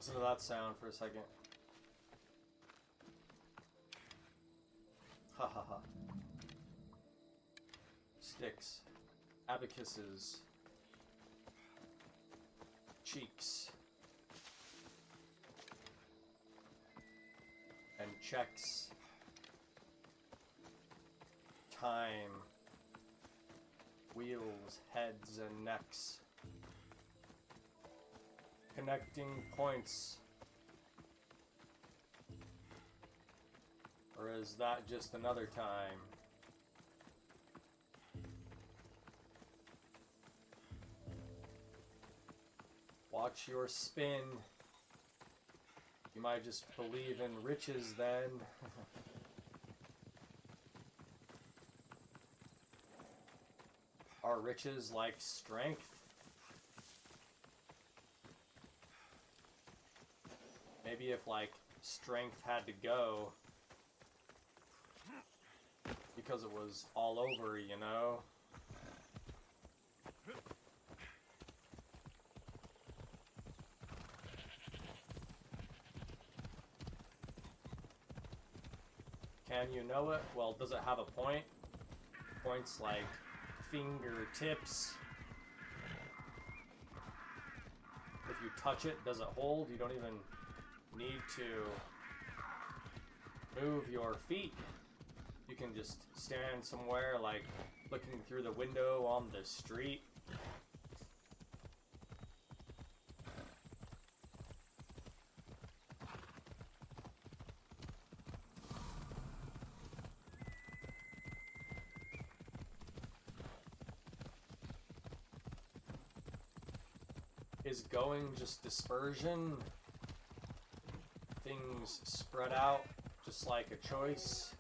Listen to that sound for a second. Ha ha ha. Sticks. Abacuses. Cheeks. And checks. Time. Wheels, heads, and necks. Connecting points. Or is that just another time? Watch your spin. You might just believe in riches then. Are riches like strength? Maybe if like strength had to go because it was all over, you know? Can you know it? Well, does it have a point? Points like fingertips. If you touch it, does it hold? You don't even need to move your feet. You can just stand somewhere, like looking through the window on the street. Is going just dispersion? Things spread out just like a choice?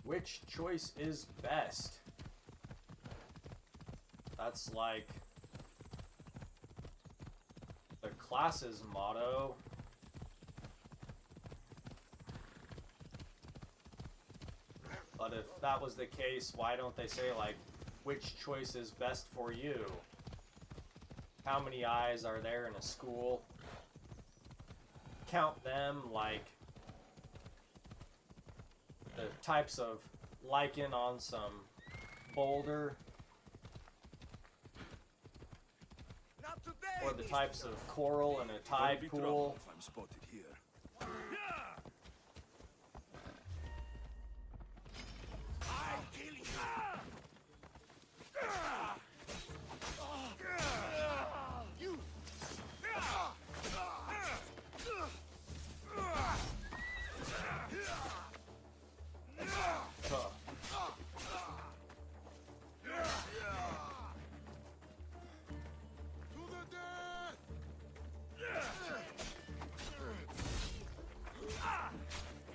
Which choice is best? That's like the class's motto. But if that was the case, why don't they say like, which choice is best for you? How many eyes are there in a school? Count them like the types of lichen on some boulder. Not today, Or the types of coral in a tide pool. if I'm spotted here. I'll kill you. You. Huh. To the death.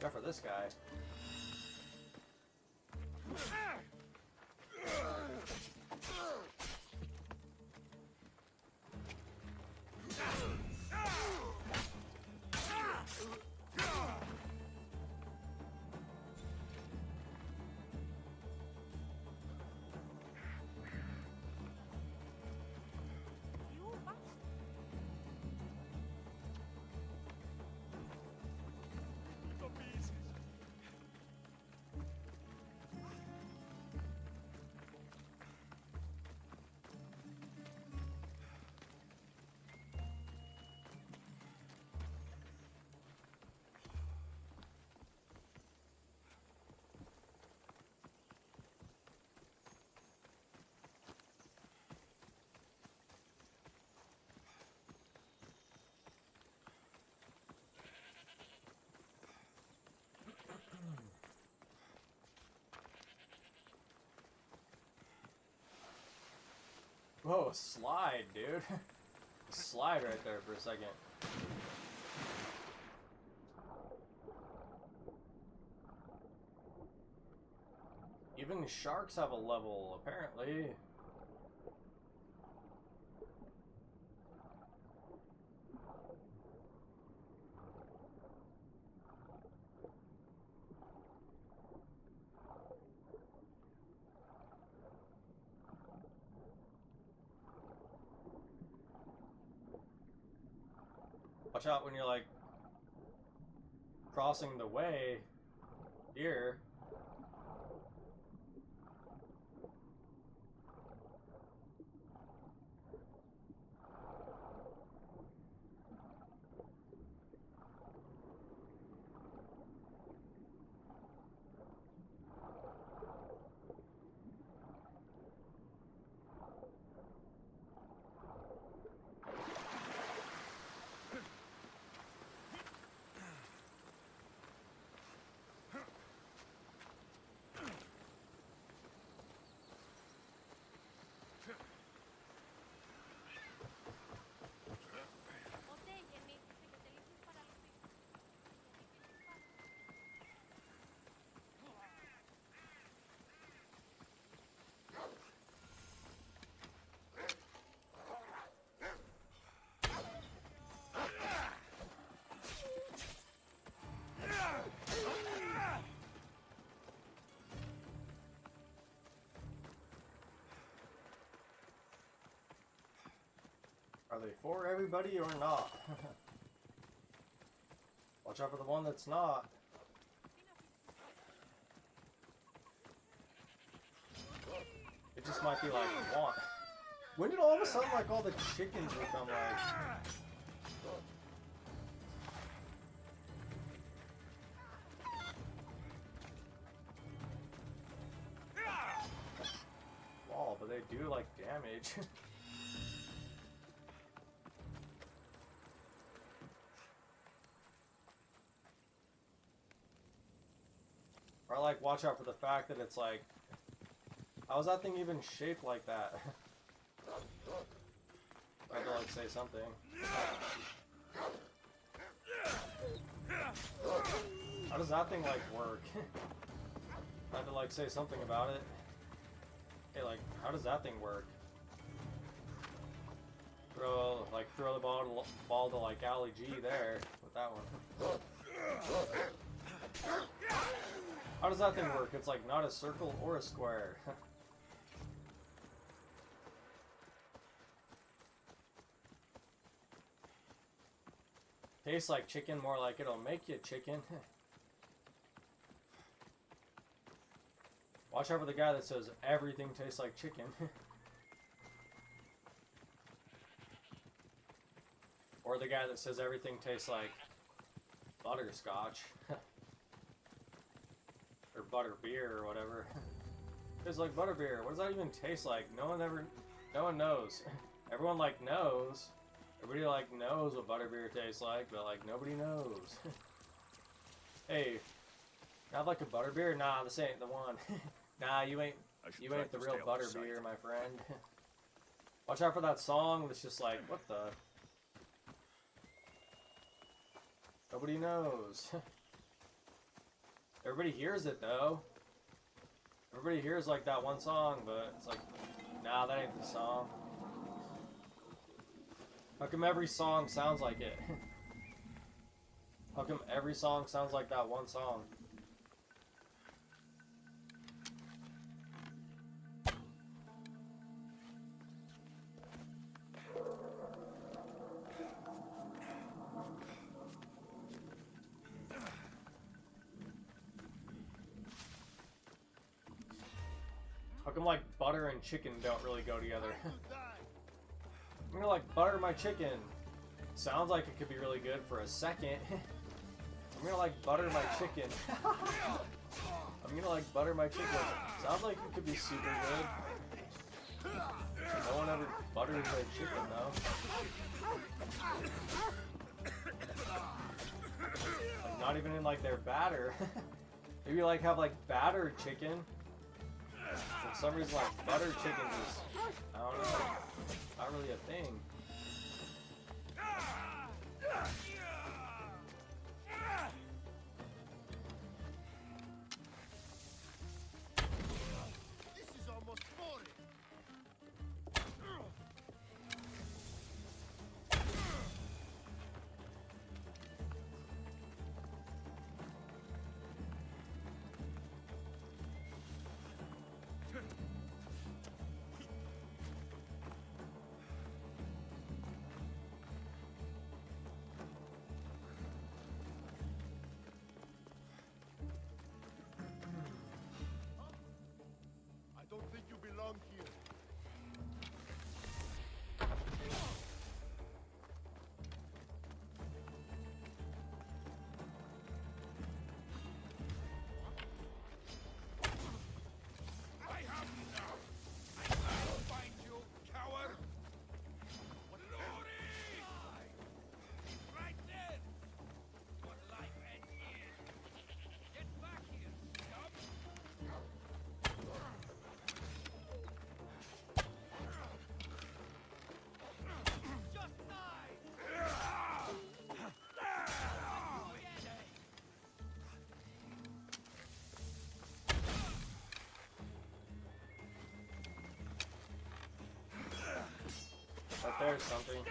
Go for this guy. Whoa, slide, dude. Slide right there for a second. Even sharks have a level, apparently. Watch out when you're like crossing the way here. Are they for everybody or not? Watch out for the one that's not. It just might be like one. When did all of a sudden like all the chickens become like... Wow, but they do like damage. Or like watch out for the fact that it's like, how is that thing even shaped like that? I have to like say something. How does that thing like work? I have to like say something about it. Hey, like, how does that thing work? Throw the ball to like Ali G there with that one. How does that thing work? It's like not a circle or a square. Tastes like chicken, more like it'll make you chicken. Watch out for the guy that says everything tastes like chicken. Or the guy that says everything tastes like butterscotch. Or butter beer or whatever. Tastes like butter beer. What does that even taste like? No one knows. Everyone like knows. Everybody like knows what butter beer tastes like, but like nobody knows. Hey, have like a butter beer? Nah, this ain't the one. Nah, you ain't the real butter beer, my friend. Watch out for that song that's just like, what the? Nobody knows. Everybody hears it though. Everybody hears like that one song, but it's like, nah, that ain't the song. How come every song sounds like it? How come every song sounds like that one song? How come like butter and chicken don't really go together? I'm gonna like butter my chicken. Sounds like it could be really good for a second. I'm gonna like butter my chicken. I'm gonna like butter my chicken. Sounds like it could be super good. No one ever butters their chicken though. Like, not even in like their batter. Maybe like have like battered chicken. For some reason like buttered chicken is, I don't know, not really a thing. This is almost boring. There's something.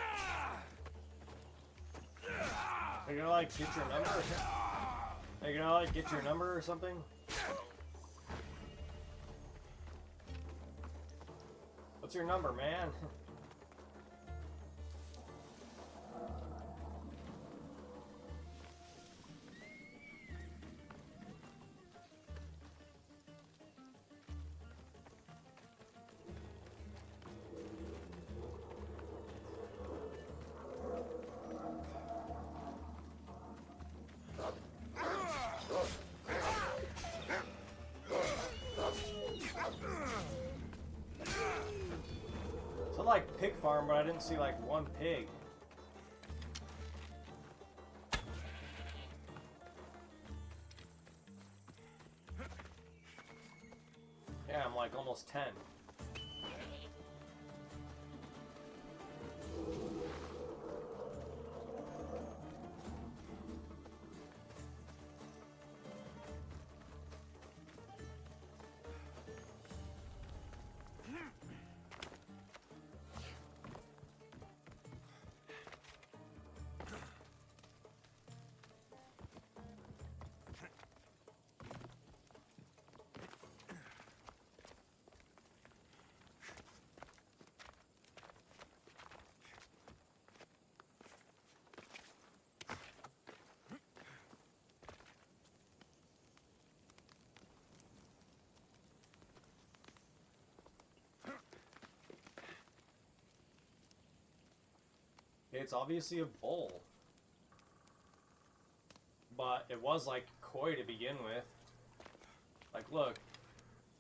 Are you gonna like get your number? Are you gonna like get your number or something? What's your number, man? So like pig farm, but I didn't see like one pig. Yeah, I'm like almost 10. It's obviously a bull. But it was like coy to begin with. Like look,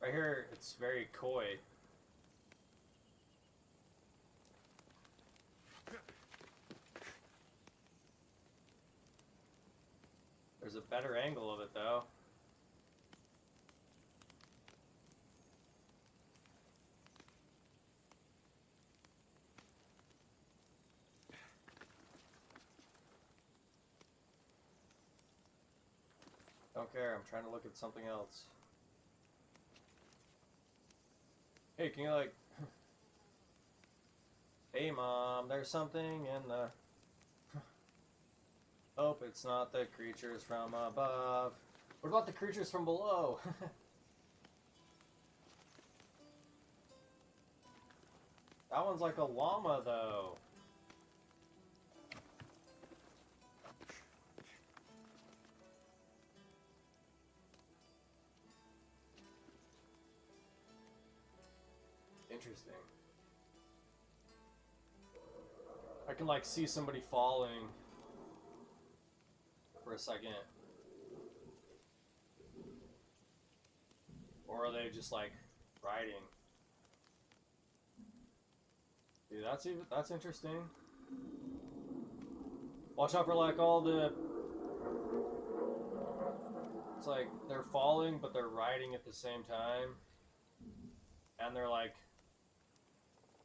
right here it's very coy. There's a better angle of it though. Don't care, I'm trying to look at something else. Hey, can you like... Hey mom, there's something in the... Hope it's not the creatures from above. What about the creatures from below? That one's like a llama though. Interesting. I can like see somebody falling for a second. Or are they just like riding? Dude, that's interesting. Watch out for like all the... It's like they're falling but they're riding at the same time. And they're like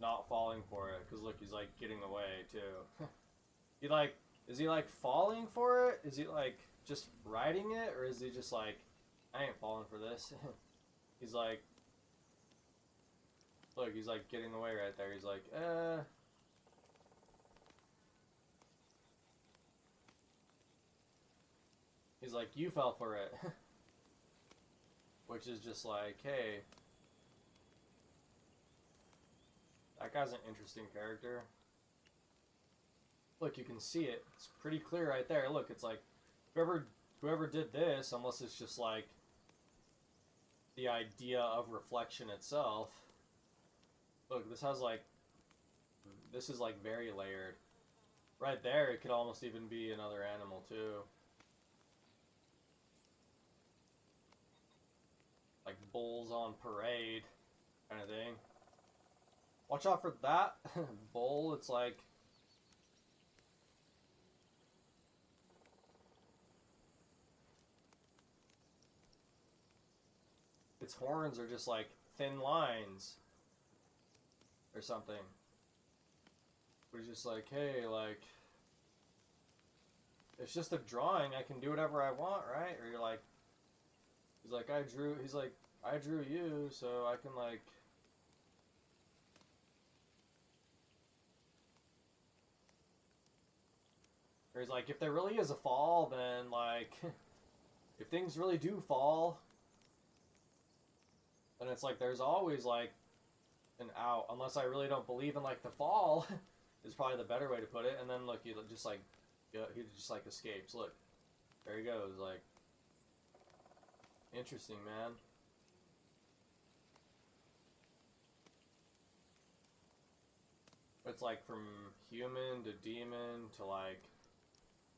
not falling for it, because look, he's like getting away too. He like, is he like falling for it? Is he like just riding it, or is he just like, I ain't falling for this? He's like, look, he's like getting away right there. He's like, He's like, you fell for it. Which is just like, hey, that guy's an interesting character. Look, you can see it. It's pretty clear right there. Look, it's like, whoever did this, unless it's just like the idea of reflection itself. Look, this has like, this is like very layered. Right there, it could almost even be another animal too. Like bulls on parade kind of thing. Watch out for that bull. It's like, its horns are just like thin lines or something. But it's just like, hey, like, it's just a drawing. I can do whatever I want, right? Or you're like, he's like, I drew you, so I can like, he's like, if there really is a fall, then like, if things really do fall, then it's like there's always like an out, unless I really don't believe in like the fall, is probably the better way to put it. And then look, he just like, he just like escapes. Look, there he goes. Like, interesting, man. It's like from human to demon to like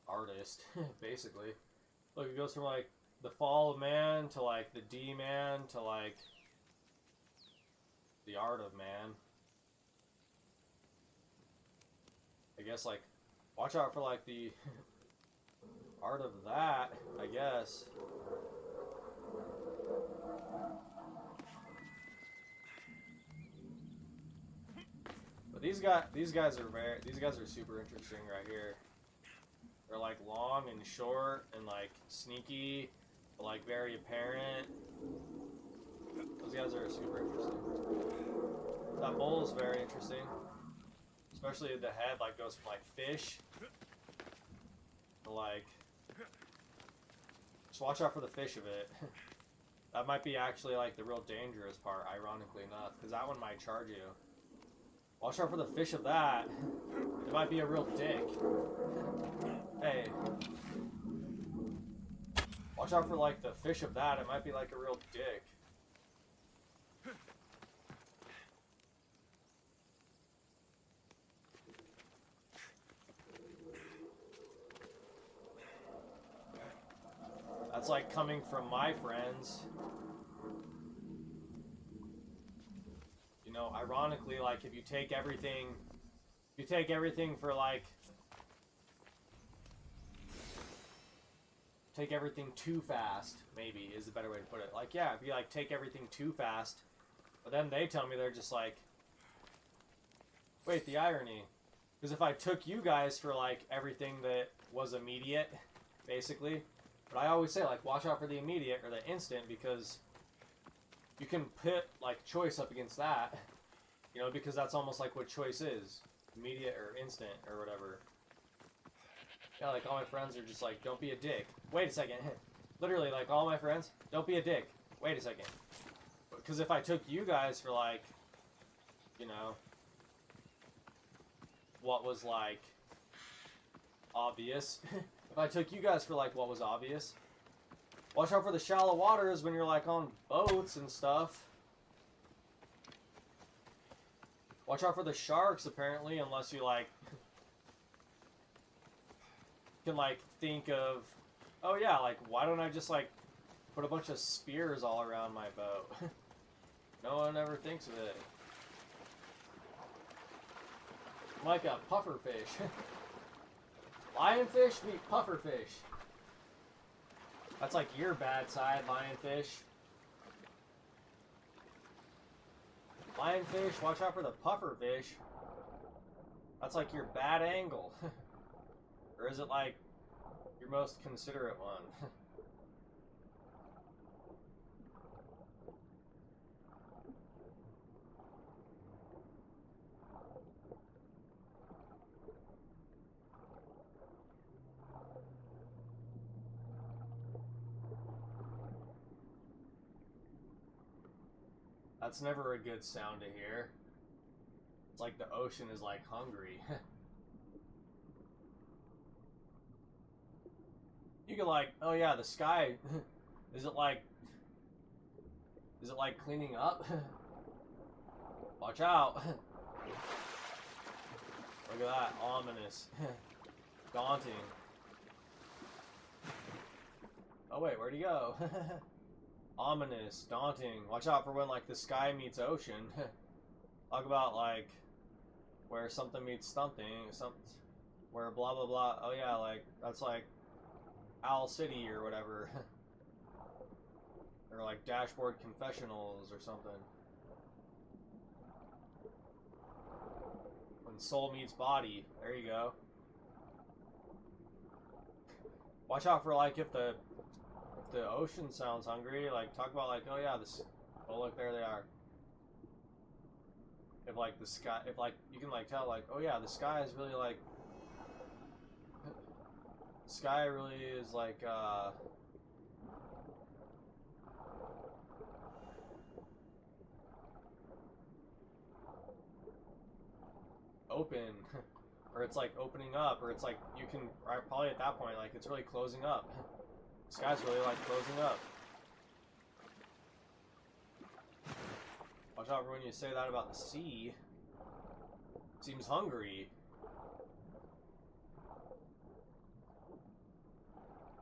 artist, basically. Look, it goes from like the fall of man to like the D-man to like the art of man. I guess like watch out for like the art of that, I guess. But these guys are super interesting right here. They're like long and short and like sneaky, but like very apparent. Those guys are super interesting. That bull is very interesting. Especially the head like goes from like fish to like, just watch out for the fish of it. That might be actually like the real dangerous part, ironically enough, because that one might charge you. Watch out for the fish of that. It might be a real dick. Hey. Watch out for like the fish of that. It might be like a real dick. That's like coming from my friends. You know, ironically, like if you take everything for like, take everything too fast, maybe is the better way to put it. Like, yeah, if you like take everything too fast, but then they tell me they're just like, wait, the irony. Because if I took you guys for like everything that was immediate, basically, but I always say like watch out for the immediate or the instant, because you can pit like choice up against that, you know, because that's almost like what choice is, immediate or instant or whatever. Yeah, like all my friends are just like, don't be a dick. Wait a second. Literally, like all my friends, don't be a dick. Wait a second. Because if I took you guys for like, you know, what was like obvious. If I took you guys for like what was obvious, watch out for the shallow waters when you're like on boats and stuff. Watch out for the sharks, apparently, unless you like can like think of, oh yeah, like why don't I just like put a bunch of spears all around my boat? No one ever thinks of it. Like a pufferfish. Lionfish meet pufferfish. That's like your bad side, lionfish. Lionfish, watch out for the pufferfish. That's like your bad angle. Or is it like your most considerate one? That's never a good sound to hear. It's like the ocean is like hungry. You can like, oh yeah, the sky, is it like cleaning up? Watch out. Look at that, ominous. Daunting. Oh wait, where'd he go? Ominous, daunting. Watch out for when like the sky meets ocean. Talk about like where something meets something, where blah blah blah. Oh yeah, like that's like Owl City or whatever. Or like Dashboard Confessionals or something. When soul meets body. There you go. Watch out for like if the ocean sounds hungry, like talk about like, oh yeah, this, oh look, there they are. If like the sky, if like you can like tell like, oh yeah, the sky is really like The sky really is like, open, or it's like opening up, or it's like you can, probably at that point, like it's really closing up. The sky's really like closing up. Watch out for when you say that about the sea. It seems hungry.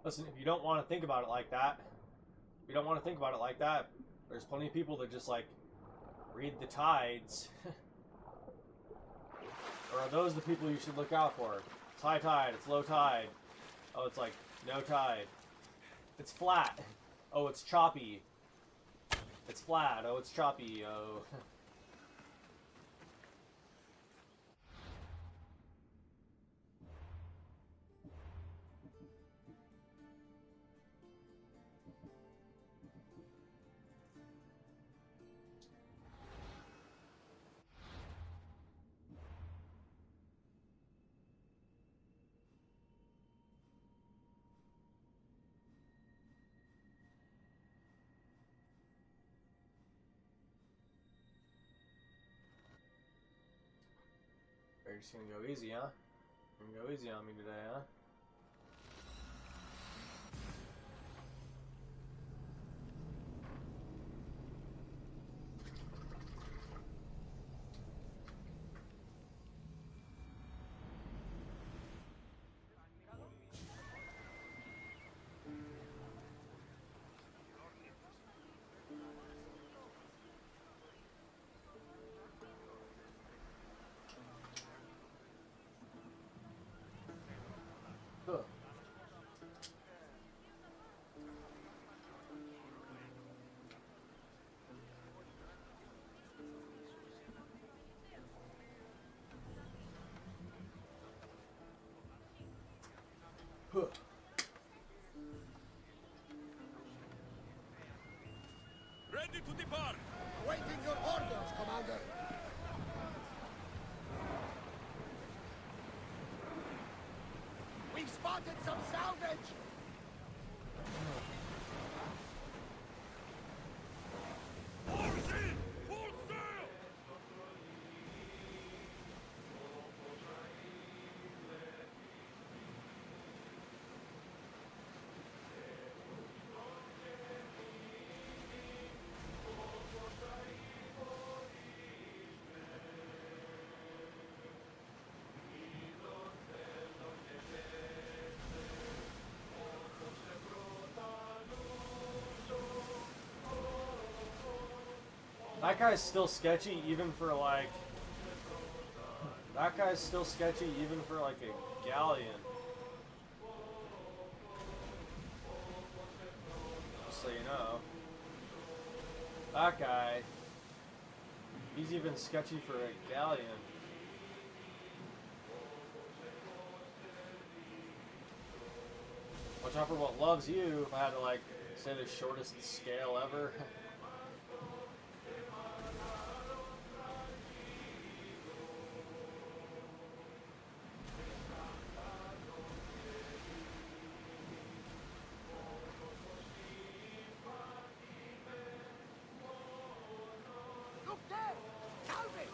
Listen, if you don't want to think about it like that, there's plenty of people that just like read the tides. Or are those the people you should look out for? It's high tide, it's low tide. Oh, it's like no tide. It's flat. Oh, it's choppy. It's flat. Oh, it's choppy. Oh. You're just gonna go easy, huh? You're gonna go easy on me today, huh? Huh. Huh. Ready to depart! Awaiting your orders, Commander. We've spotted some salvage. Oars in! Full sail! That guy's still sketchy even for like... That guy's still sketchy even for like a galleon. Just so you know. That guy... He's even sketchy for a galleon. Watch out for what loves you, if I had to like say the shortest scale ever. Look there! Salvage!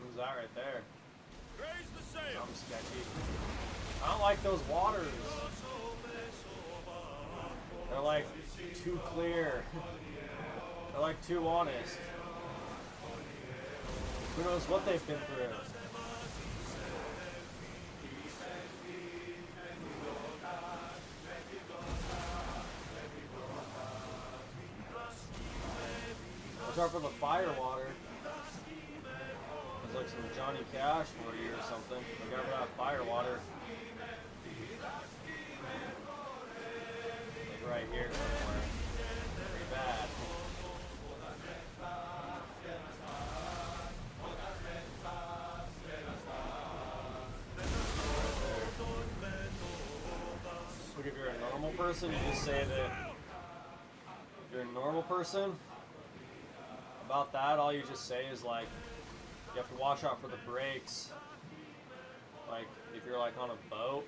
Who's that right there? Raise the sail! I'm sketchy. I don't like those waters. They're like too clear. They're like too honest. Who knows what they've been through? Watch out for the fire water. There's like some Johnny Cash for you or something. Look out for that fire water. Like right here somewhere. Pretty bad. Look, if you're a normal person, you just say that if you're a normal person, about that, all you just say is like, you have to watch out for the brakes. Like, if you're like on a boat.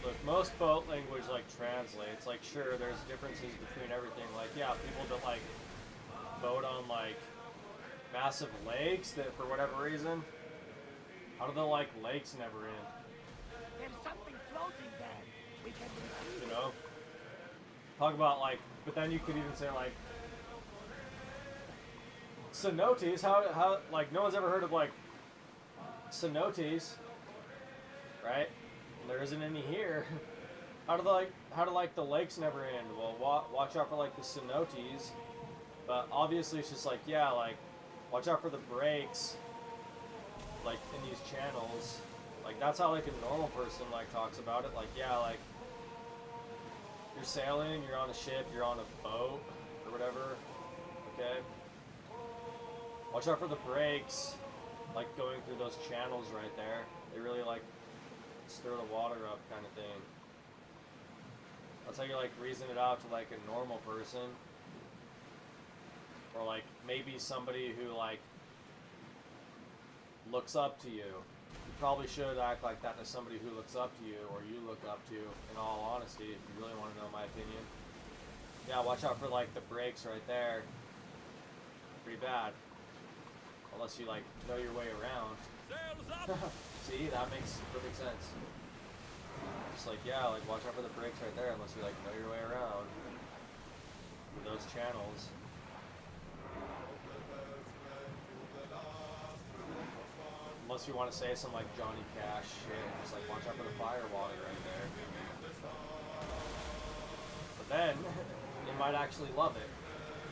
Look, most boat language like translates. Like, sure, there's differences between everything. Like, yeah, people that like boat on like massive lakes that for whatever reason, how do the like lakes never end? There's something floating there. We can retrieve You it. know? Talk about like, but then you could even say like, cenotes, how, like, no one's ever heard of, like, cenotes, right? There isn't any here. How do, like, the lakes never end? Well, watch out for, like, the cenotes, but obviously it's just like, yeah, like, watch out for the breaks, like, in these channels. Like, that's how, like, a normal person, like, talks about it. Like, yeah, like, you're sailing, you're on a ship, you're on a boat, or whatever, okay? Watch out for the brakes, like going through those channels right there. They really like stir the water up kind of thing. That's how you like reason it out to like a normal person. Or like maybe somebody who like looks up to you. You probably should act like that to somebody who looks up to you or you look up to, in all honesty, if you really want to know my opinion. Yeah, watch out for like the brakes right there. Pretty bad. Unless you like know your way around. Sails up! See, that makes perfect sense. Just like, yeah, like watch out for the brakes right there unless you like know your way around those channels. Unless you want to say some like Johnny Cash shit, just like watch out for the fire water right there. But then you might actually love it.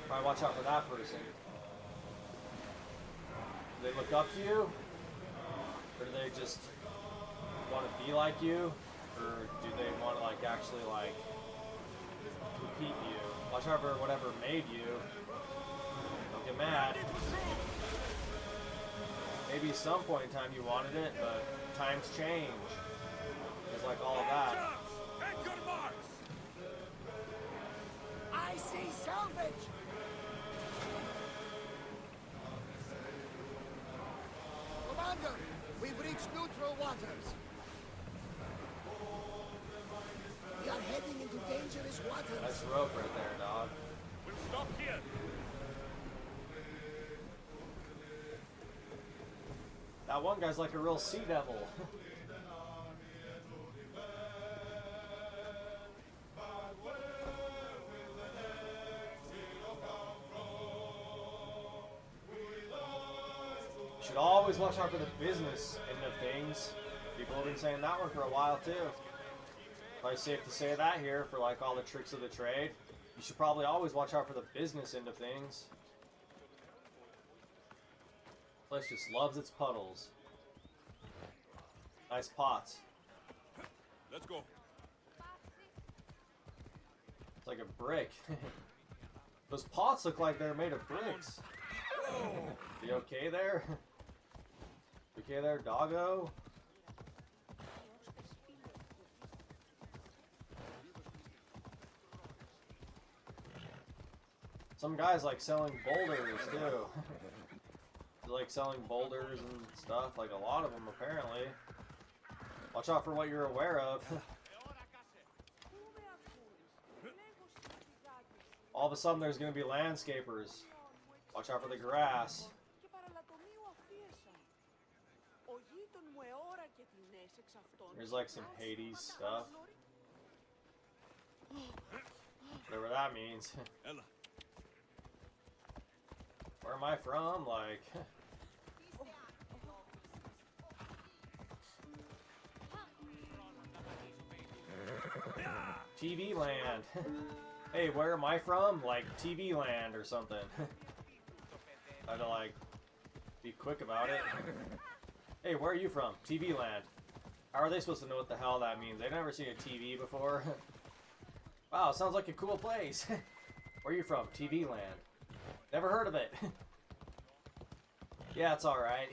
Probably watch out for that person. Do they look up to you? Or do they just want to be like you? Or do they want to like actually like compete you? Watch out for whatever made you. Don't get mad. Maybe some point in time you wanted it, but times change. It's like all of that. Take your marks! I see salvage. Commander, we've reached neutral waters. We are heading into dangerous waters. Nice rope right there, dog. We'll stop here. That one guy's like a real sea devil. Should always watch out for the business end of things. People have been saying that one for a while too. Probably safe to say that here for like all the tricks of the trade. You should probably always watch out for the business end of things. Place just loves its puddles. Nice pots. Let's go. It's like a brick. Those pots look like they're made of bricks. You okay there? You okay there, doggo? Some guys like selling boulders too. They like selling boulders and stuff, like a lot of them apparently. Watch out for what you're aware of. All of a sudden there's going to be landscapers. Watch out for the grass. There's like some Hades stuff. Whatever that means. Ella. Where am I from? Like, TV land. Hey, where am I from? Like, TV land or something. I had to, like, be quick about it. Hey, where are you from? TV land. How are they supposed to know what the hell that means? They've never seen a TV before. Wow, sounds like a cool place. Where are you from? TV land. Never heard of it. Yeah, it's alright.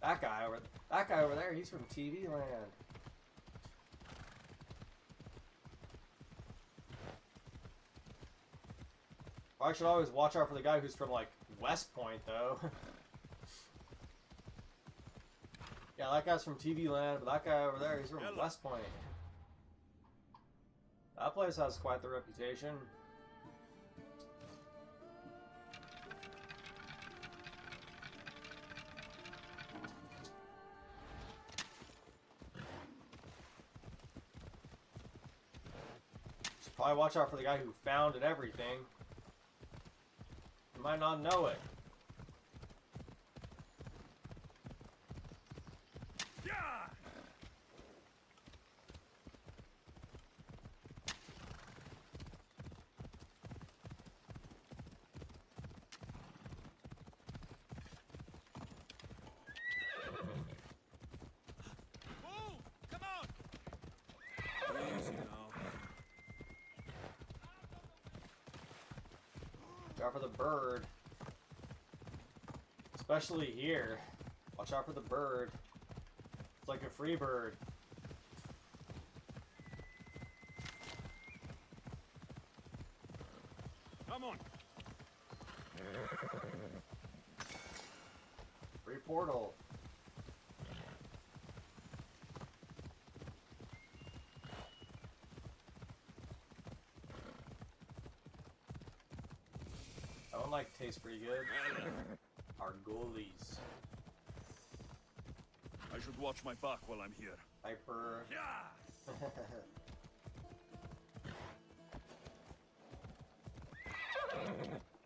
That guy over there, he's from TV land. I should always watch out for the guy who's from, like, West Point, though. Yeah, that guy's from TV land, but that guy over there, he's from West Point. That place has quite the reputation. Should probably watch out for the guy who founded everything. You might not know it. Watch out for the bird. Especially here. Watch out for the bird. It's like a free bird. Come on. Free portal. That one like tastes pretty good. Our goalies. I should watch my back while I'm here. Hyper. Yeah.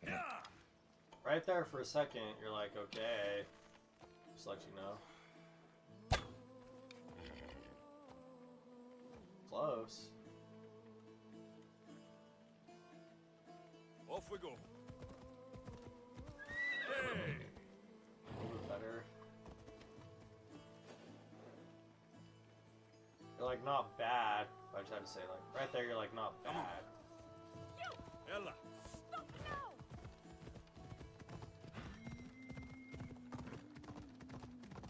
Yeah. Right there for a second, you're like, okay. Just let you know. Close. Off we go. Hey. A little bit better. You're like not bad. I just had to say like right there. You're like not bad. Ella. Stop now!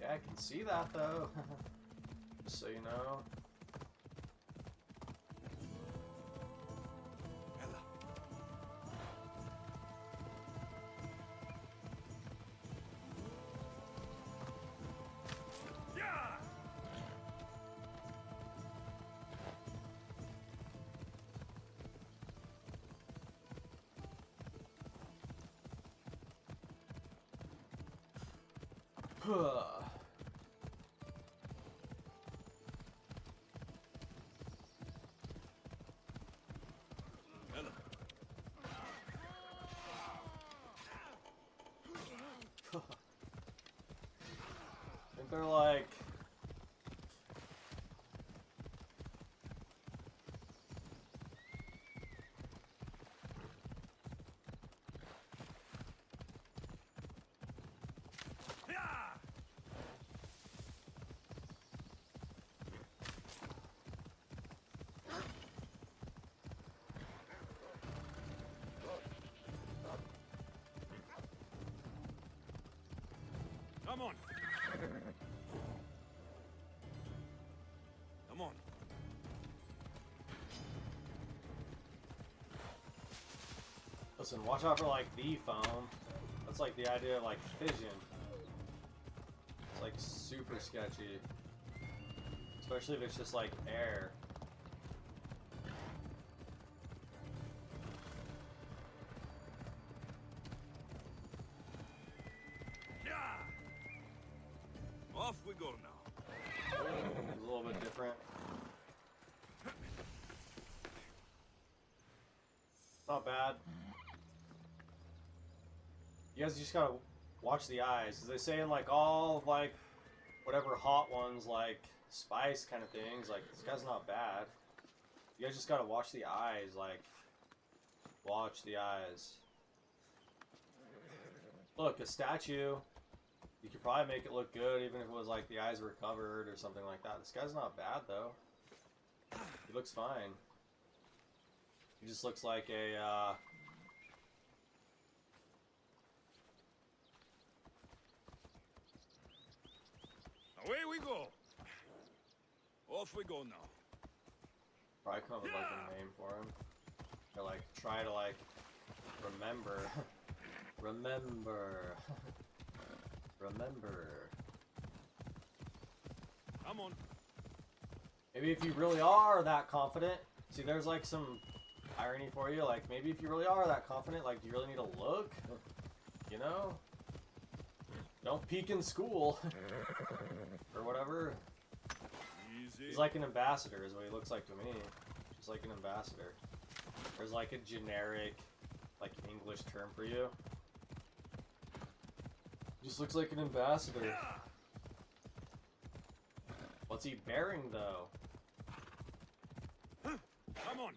Yeah, I can see that though. Just so you know. Ella. Yeah. Ella. I think they're like. Yeah. Come on. Come on. Listen, watch out for like the foam. That's like the idea of like fission. It's like super sketchy. Especially if it's just like air. Yeah. Off we go now. different. Not bad. You guys just gotta watch the eyes. They say in like all of like whatever hot ones, like spice kind of things, like this guy's not bad. You guys just gotta watch the eyes, like watch the eyes. Look, a statue. You could probably make it look good even if it was like the eyes were covered or something like that. This guy's not bad though. He looks fine. He just looks like a Away we go. Off we go now. probably come up with like a name for him. Or like try to like remember. Remember. Remember. Come on. Maybe if you really are that confident, see there's like some irony for you, like maybe if you really are that confident, like do you really need to look? You know? Don't peek in school. Or whatever. Easy. He's like an ambassador is what he looks like to me. Just like an ambassador. There's like a generic like English term for you. Just looks like an ambassador. What's he bearing though? Come on.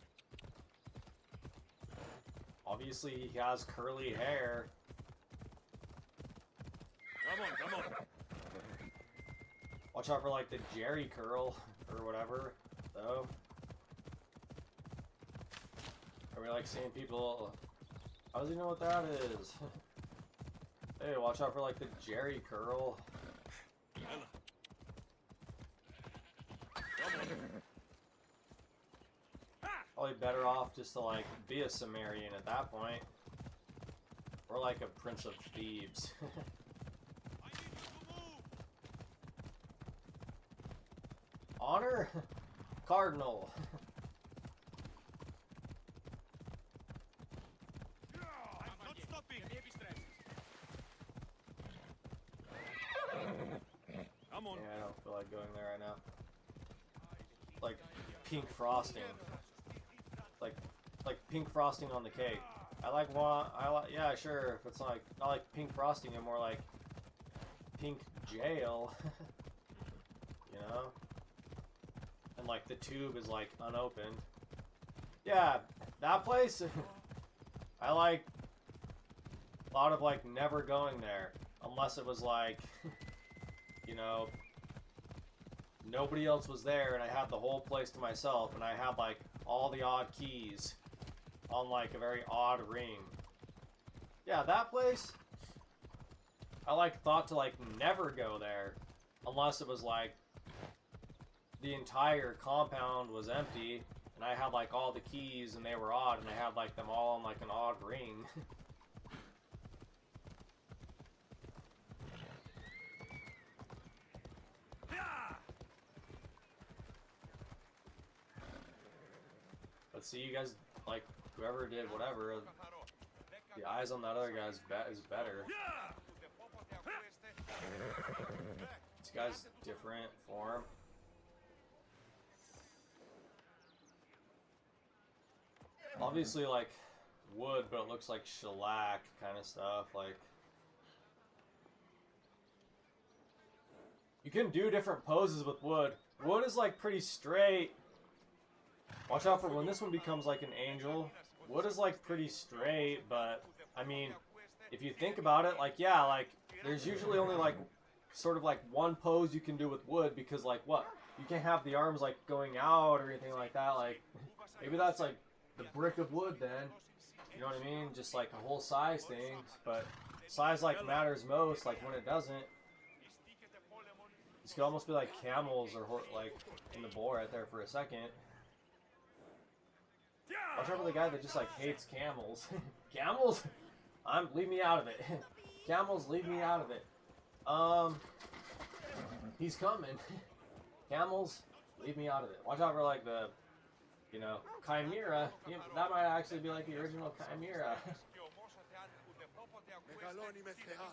Obviously he has curly hair. Come on. Watch out for like the Jerry curl or whatever though. Are we like seeing people? How does he know what that is? Hey, watch out for like the Jerry curl. Ella. Come on. Probably better off just to like be a Sumerian at that point. Or like a Prince of Thebes. Honor? Cardinal. I'm not stopping. Come on. Yeah, I don't feel like going there right now. Like pink frosting. Like pink frosting on the cake. Yeah, sure, if it's like not like pink frosting and more like pink jail. You know? And like the tube is like unopened. Yeah, that place I like thought of like never going there unless it was like you know, nobody else was there and I had the whole place to myself and I had like all the odd keys on like a very odd ring. Yeah, that place I like thought to like never go there unless it was like the entire compound was empty and I had like all the keys and they were odd and I had like them all on like an odd ring. Let's see, you guys, like, whoever did whatever, the eyes on that other guy's is better. This guy's different form. Obviously, like, wood, but it looks like shellac kind of stuff, like... You can do different poses with wood. Wood is, like, pretty straight. Watch out for when this one becomes, like, an angel. Wood is, like, pretty straight, but, I mean, if you think about it, like, yeah, like, there's usually only, like, sort of, like, one pose you can do with wood, because, like, what? You can't have the arms, like, going out or anything like that, like, maybe that's, like, the brick of wood, then. You know what I mean? Just, like, a whole size thing, but size, like, matters most, like, when it doesn't. This could almost be, like, camels or, like, in the bowl right there for a second. Watch out for the guy that just, like, hates camels. Camels? Leave me out of it. Camels, leave me out of it. He's coming. Camels, leave me out of it. Watch out for, like, the, you know, Chimera. That might actually be, like, the original Chimera. Μεγαλώνει με θεά.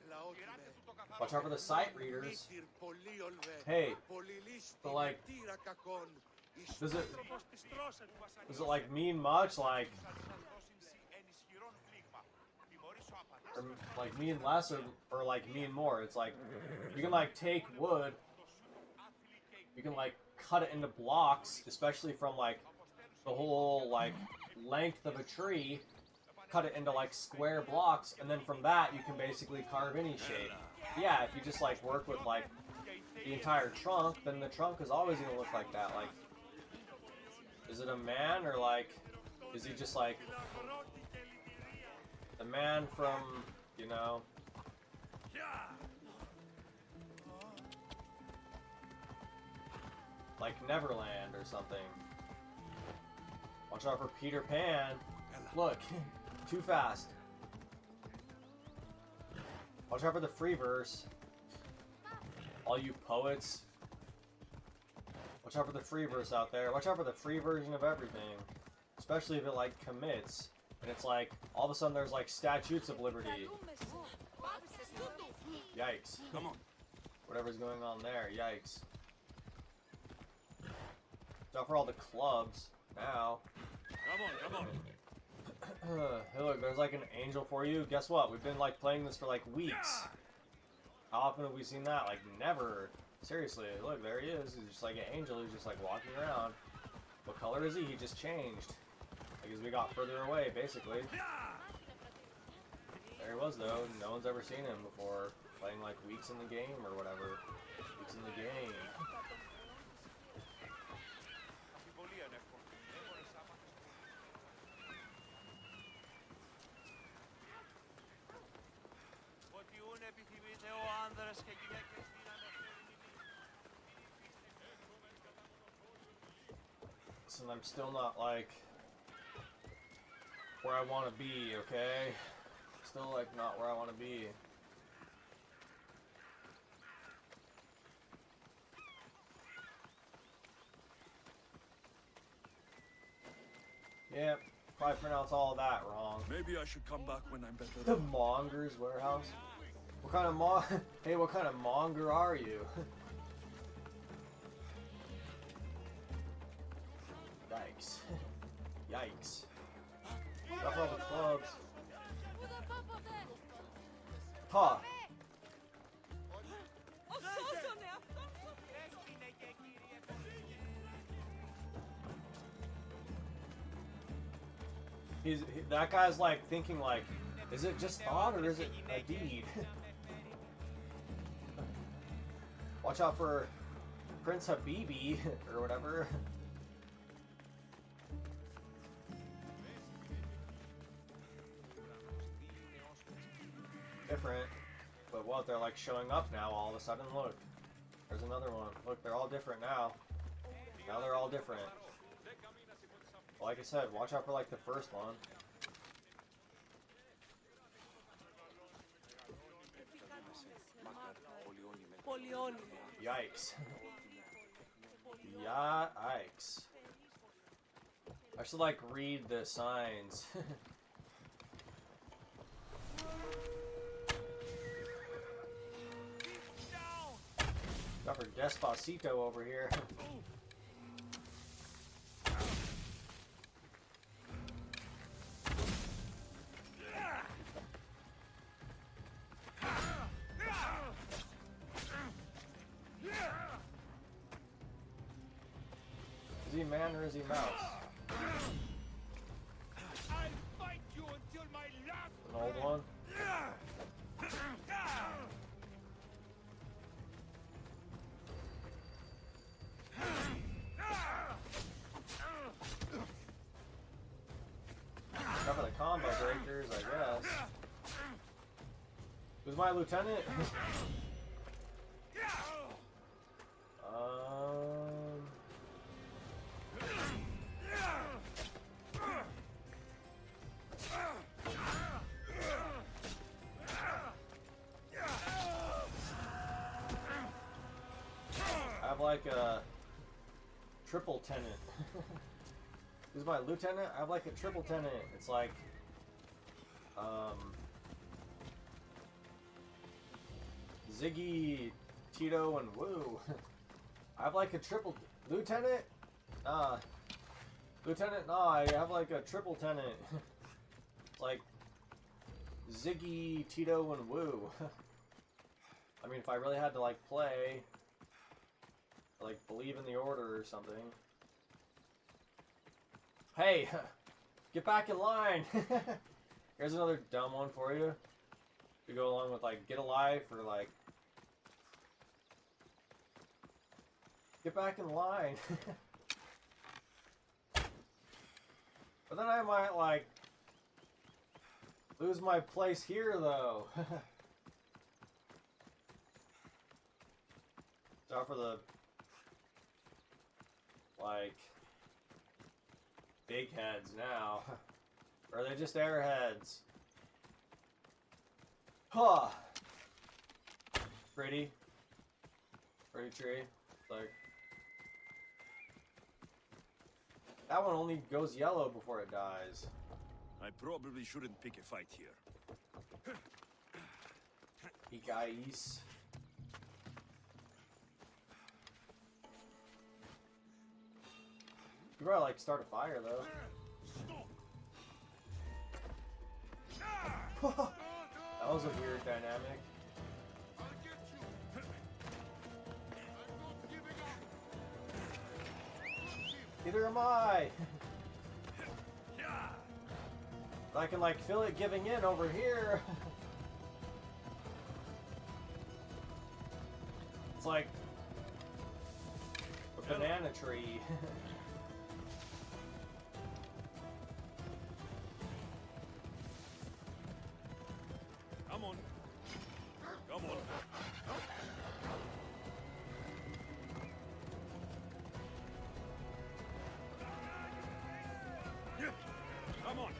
Λαό τη με. Watch out for the sight readers. Μήτυρ πολύ ολβέ. Hey, Πολυλίστη but like, μητήρα κακών. does it like mean much? Like, or like mean less, or like mean more? It's like you can like take wood, you can like cut it into blocks, especially from like the whole like length of a tree. Cut it into like square blocks, and then from that you can basically carve any shape. Yeah, if you just like work with like the entire trunk, then the trunk is always gonna look like that. Like, is it a man, or like, is he just like the man from, you know, like Neverland or something? Watch out for Peter Pan. Look, too fast. Watch out for the free verse. All you poets. Watch out for the free verse out there. Watch out for the free version of everything. Especially if it like commits. And it's like, all of a sudden there's like statutes of liberty. Yikes. Come on. Whatever's going on there, yikes. Watch out for all the clubs. Now. Come on, come on. Hey, look, there's like an angel for you. Guess what? We've been like playing this for like weeks. How often have we seen that? Like never. Seriously, look, there he is. He's just like an angel. He's just like walking around. What color is he? He just changed. Like as we got further away, basically. There he was though. No one's ever seen him before. Playing like weeks in the game or whatever. Weeks in the game. And I'm still not like where I want to be, okay? Still like not where I want to be. Yep, probably pronounce all of that wrong. Maybe I should come back when I'm better. The Monger's warehouse? What kind of hey, what kind of monger are you? Yikes. Yikes. Got all the clubs. Ha! That guy's like thinking like, is it just thought or is it a deed? Watch out for Prince Habibi or whatever. Different, but what, they're like showing up now all of a sudden. Look, there's another one. Look, they're all different now. Now they're all different. Like I said, watch out for like the first one. Yikes. Yikes. I should like read the signs. Got for Despacito over here. Is he man or is he mouse? I'll fight you until my last An old one? Cover the combo breakers, I guess. Who's my lieutenant? I have like a triple tenant. Who's my lieutenant? I have like a triple tenant. It's like Ziggy, Tito, and Woo. I have like a triple lieutenant. Nah, lieutenant. Nah, I have like a triple tenant. It's like Ziggy, Tito, and Woo. I mean, if I really had to like play, like believe in the order or something. Hey, get back in line. Here's another dumb one for you. To go along with like get a life or like get back in line. But then I might like lose my place here though. So for the like big heads now. Or are they just airheads? Huh. Pretty tree. Like that one only goes yellow before it dies. I probably shouldn't pick a fight here. Guys. You probably like start a fire though. That was a weird dynamic. I'll get you. I'm not giving up. Neither am I. I can like feel it giving in over here. It's like a banana tree. Come on. Come on. Yeah. Come on.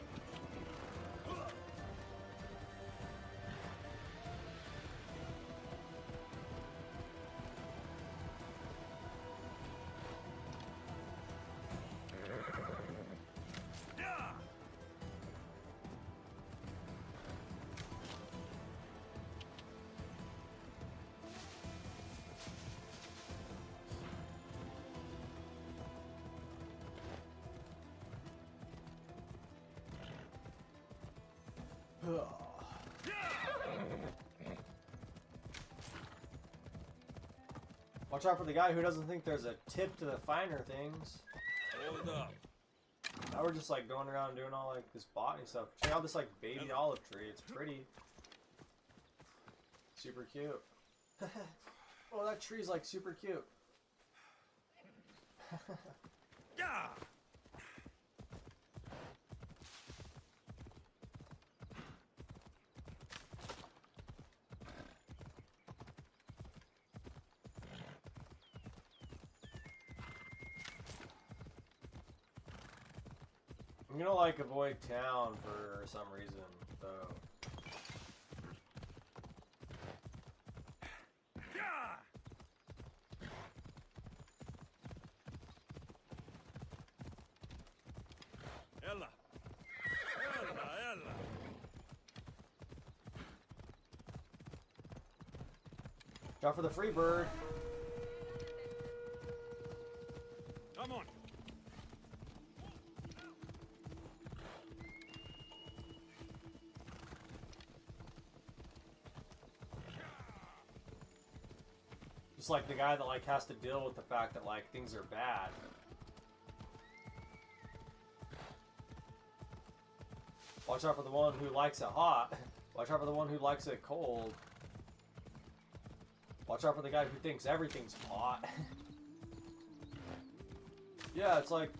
Yeah. Watch out for the guy who doesn't think there's a tip to the finer things. Hold up. Now we're just like going around doing all like this botany stuff. Check out this like baby olive tree. It's pretty. Super cute. Oh, that tree's like super cute. Yeah. I'm gonna like avoid town for some reason, though. Yeah. Ella. Ella. Drop for the free bird. Come on. Just like the guy that like has to deal with the fact that like things are bad. Watch out for the one who likes it hot. Watch out for the one who likes it cold. Watch out for the guy who thinks everything's hot. Yeah, it's like,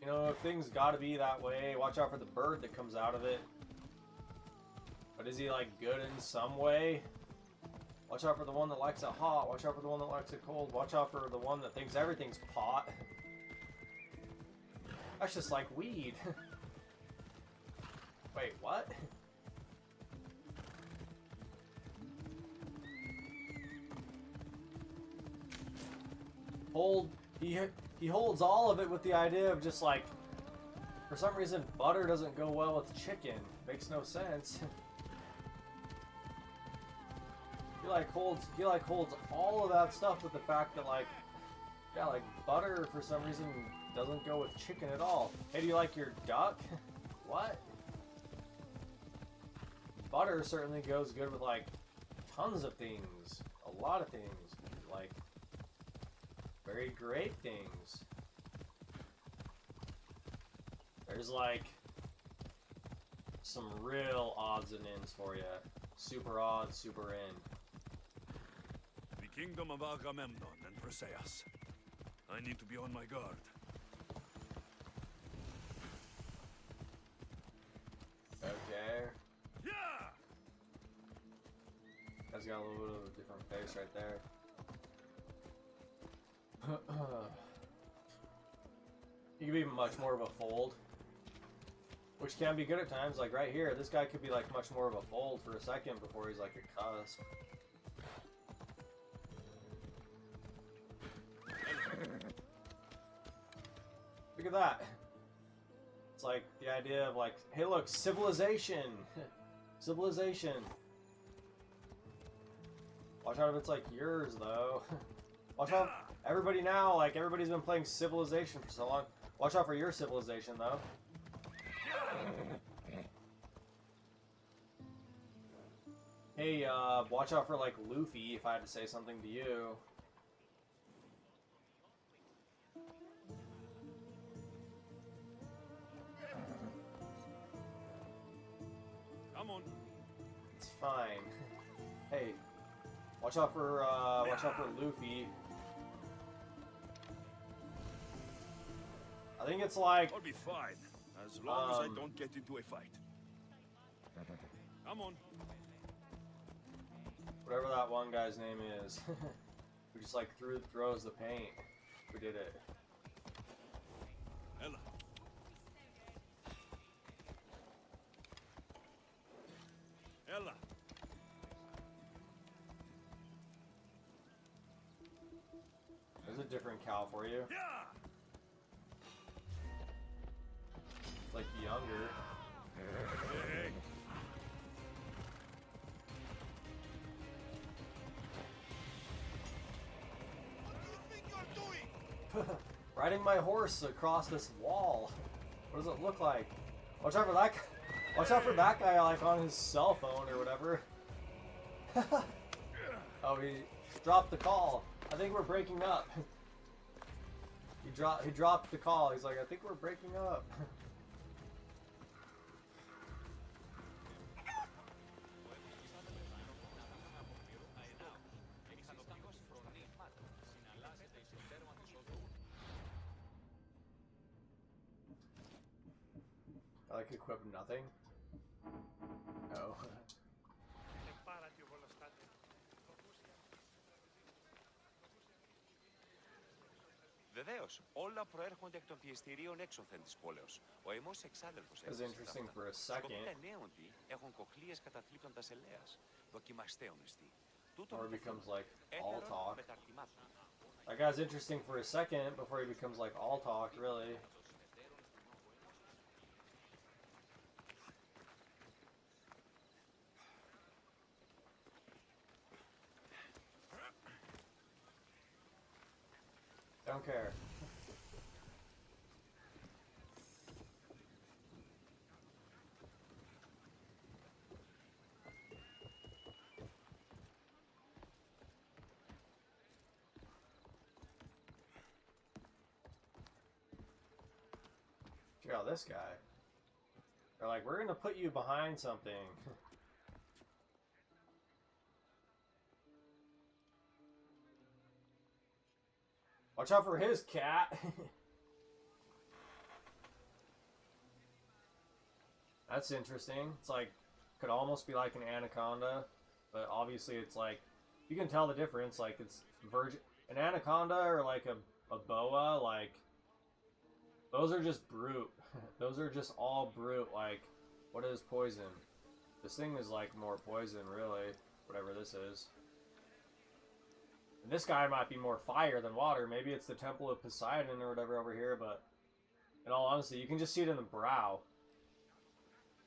you know, if things gotta be that way, watch out for the bird that comes out of it. But is he like good in some way? Watch out for the one that likes it hot. Watch out for the one that likes it cold. Watch out for the one that thinks everything's pot. That's just like weed. Wait, what? He holds all of it with the idea of just like For some reason, butter doesn't go well with chicken. Makes no sense. He holds all of that stuff with the fact that like, yeah, like butter for some reason doesn't go with chicken at all. Hey, do you like your duck? What? Butter certainly goes good with like tons of things, a lot of things, like very great things. There's like some real odds and ends for you. Super odd, super end. The kingdom of Agamemnon and Briseis. I need to be on my guard. Okay. Yeah! Guy's got a little bit of a different face right there. He could be much more of a fold. Which can be good at times, like right here, this guy could be like much more of a fold for a second before he's like a cusp. Look at that. It's like the idea of like, hey look, civilization! Civilization. Watch out if it's like yours though. Watch out, everybody now, like everybody's been playing Civilization for so long. Watch out for your civilization though. Hey, watch out for like Luffy if I had to say something to you. Come on. It's fine. Hey, watch out for Luffy. I think it's like I'll be fine, as long as I don't get into a fight. Come on. whatever that one guy's name is. Who just like throws the paint. Who did it? Ella. Ella. There's a different cow for you. Yeah. It's like younger. Hey. Riding my horse across this wall. What does it look like? Watch out for that guy. Watch out for that guy like on his cell phone or whatever. Oh, he dropped the call. I think we're breaking up. He dropped the call. He's like, I think we're breaking up. I like equip nothing. Oh. Βεβαίως, όλα προέρχονται εκ των πιεστηρίων έξωθεν της πόλεως. Ο αημός εξάδελφος That's interesting for a second. νέοντι έχουν κοχλίες καταθλίπτοντας ελέας. Δοκιμαστέων εστί. Or it becomes like all Έτερον talk. μεταρτημάτων. That guy's interesting for a second before he becomes like all talk, really. Don't care. Check out this guy. They're like, we're gonna put you behind something. Watch out for his cat. That's interesting. It's like, could almost be like an anaconda, but obviously it's like, you can tell the difference. Like it's virgin, an anaconda or like a boa, like those are just brute. Those are just all brute. Like, what is poison? This thing is like more poison, really. Whatever this is. And this guy might be more fire than water. Maybe it's the Temple of Poseidon or whatever over here, but In all honesty, you can just see it in the brow.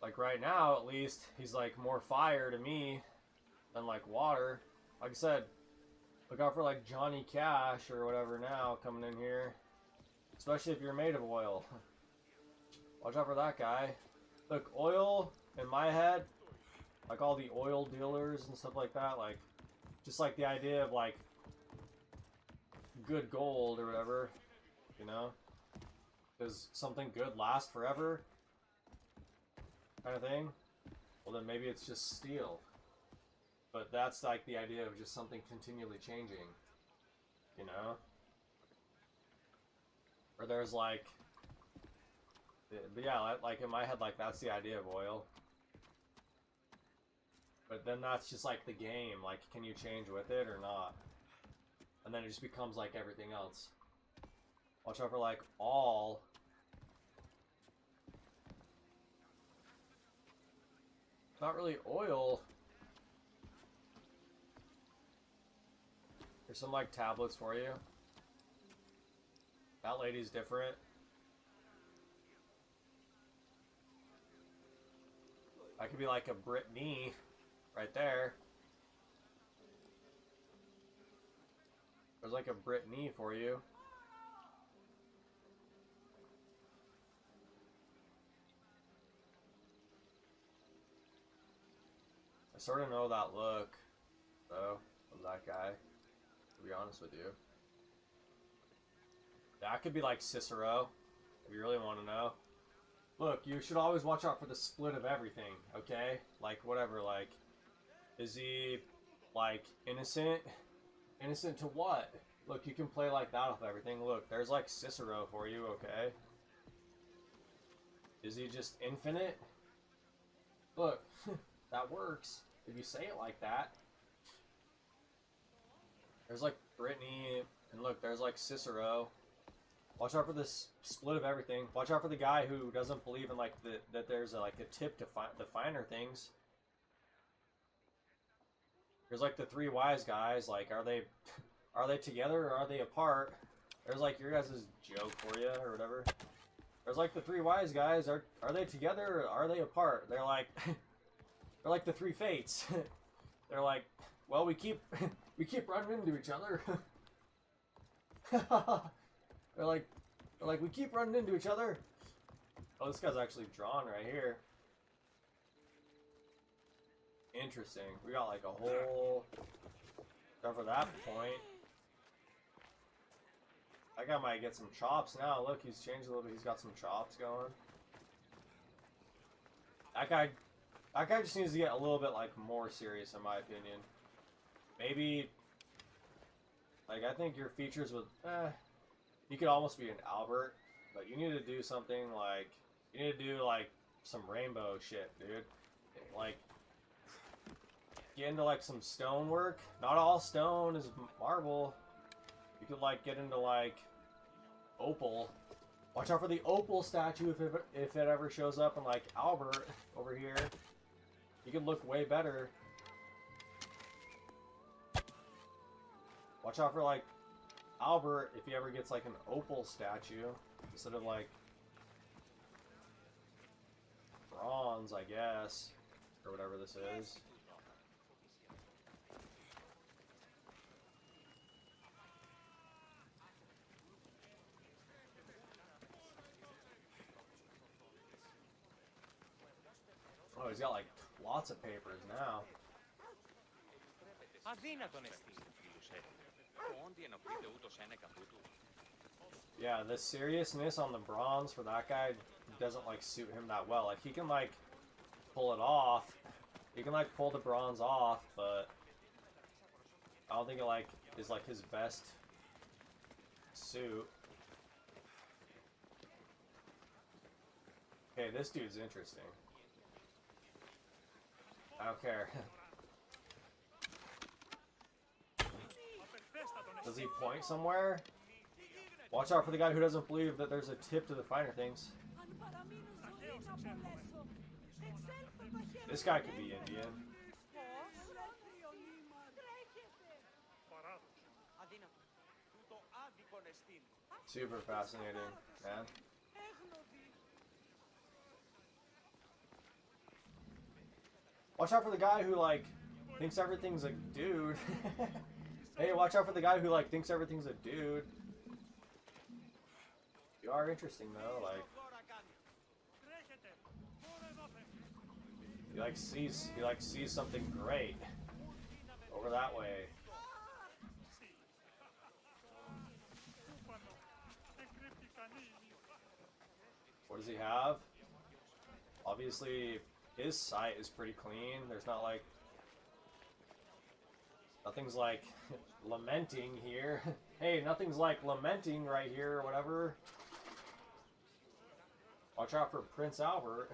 Like right now, at least, he's like more fire to me than like water. Like I said, look out for like Johnny Cash or whatever now coming in here. Especially if you're made of oil. Watch out for that guy. Look, oil, in my head, like all the oil dealers and stuff like that, like, just like the idea of like good gold or whatever, you know? Does something good last forever? Kind of thing? Well, then maybe it's just steel. But that's like the idea of just something continually changing, you know? Or there's like, but yeah, like in my head, like that's the idea of oil. But then that's just like the game, like can you change with it or not? And then it just becomes like everything else. Watch out for like all. It's not really oil. There's some like tablets for you. That lady's different. That could be like a Brittany right there. There's like a Brittany for you. I sort of know that look, though, of that guy, to be honest with you. That could be like Cicero, if you really want to know. Look, you should always watch out for the split of everything, okay? Like, whatever, like, is he, like, innocent? Innocent to what? Look, you can play like that with everything. Look, there's, like, Cicero for you, okay? Is he just infinite? Look, that works. If you say it like that. There's, like, Brittany, and look, there's, like, Cicero. Watch out for this split of everything. Watch out for the guy who doesn't believe in like that there's like a tip to the finer things. There's like the three wise guys. Like, are they together or are they apart? There's like your guys' joke for you or whatever. There's like the three wise guys. Are they together or are they apart? They're like they're like the three fates. They're like, well, we keep running into each other. They're like, we keep running into each other. Oh, this guy's actually drawn right here. Interesting. We got like a whole... Cover that point. That guy might get some chops now. Look, he's changed a little bit. He's got some chops going. That guy just needs to get a little bit like more serious, in my opinion. Maybe... Like, I think your features would... You could almost be an Albert, but you need to do something like, you need to do like some rainbow shit, dude. Like, get into like some stone work. Not all stone is marble. You could like get into like opal. Watch out for the opal statue if it ever shows up in like Albert over here. You could look way better. Watch out for like Albert, if he ever gets like an opal statue, instead of like bronze, I guess, or whatever this is. Oh, he's got like lots of papers now. Yeah, the seriousness on the bronze for that guy doesn't like suit him that well. Like, he can like pull it off. He can like pull the bronze off, but I don't think it like is like his best suit. Okay, this dude's interesting. I don't care. Does he point somewhere? Watch out for the guy who doesn't believe that there's a tip to the finer things. This guy could be Indian. Super fascinating, man. Watch out for the guy who, like, thinks everything's a dude. Hey, watch out for the guy who, like, thinks everything's a dude. You are interesting, though, like... He sees something great. Over that way. What does he have? Obviously, his sight is pretty clean. There's not like... Nothing's like lamenting here. Hey, nothing's like lamenting right here or whatever. Watch out for Prince Albert.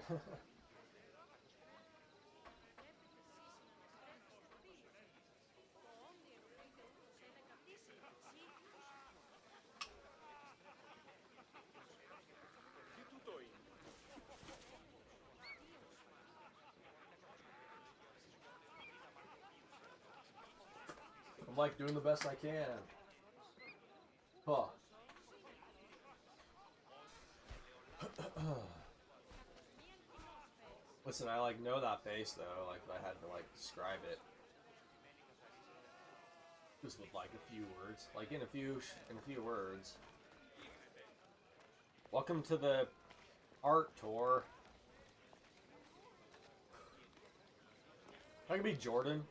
I'm like doing the best I can. Huh. Listen, I like know that face though, like if I had to like describe it. Just with like a few words. Like in a few words. Welcome to the art tour. I could be Jordan.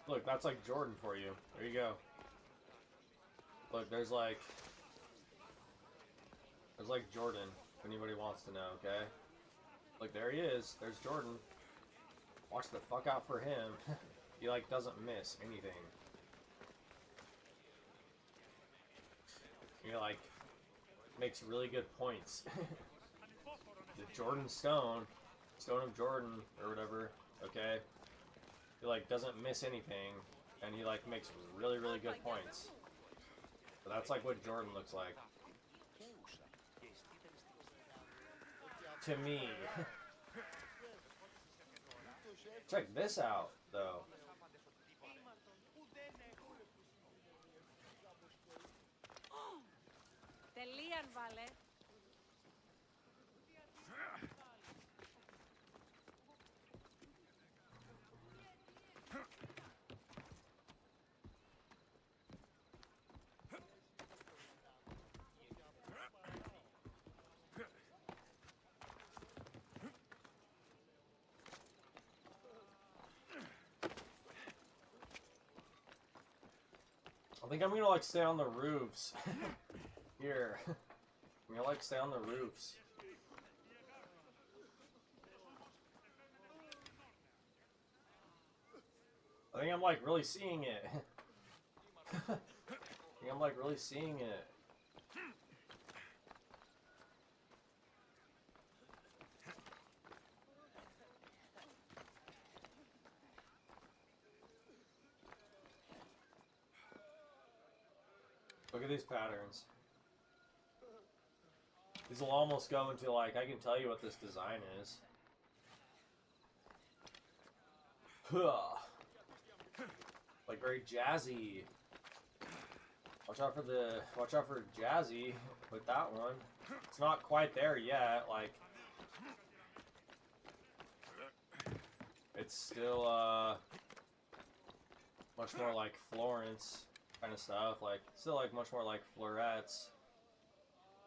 Look, that's like Jordan for you. There you go. Look, there's like Jordan, if anybody wants to know, okay? Look, there he is. There's Jordan. Watch the fuck out for him. He like doesn't miss anything. He like makes really good points. The Jordan Stone of Jordan or whatever, okay? He like doesn't miss anything, and he like makes really good points. So that's like what Jordan looks like. To me. Check this out, though. Τελείαν βάλε. I think I'm gonna like stay on the roofs. Here. I'm gonna like stay on the roofs. I think I'm like really seeing it. I think I'm like really seeing it. Look at these patterns. These will almost go into like, I can tell you what this design is. Like very jazzy. Watch out for jazzy with that one. It's not quite there yet, like it's still much more like Florence kind of stuff, like still like much more like florets.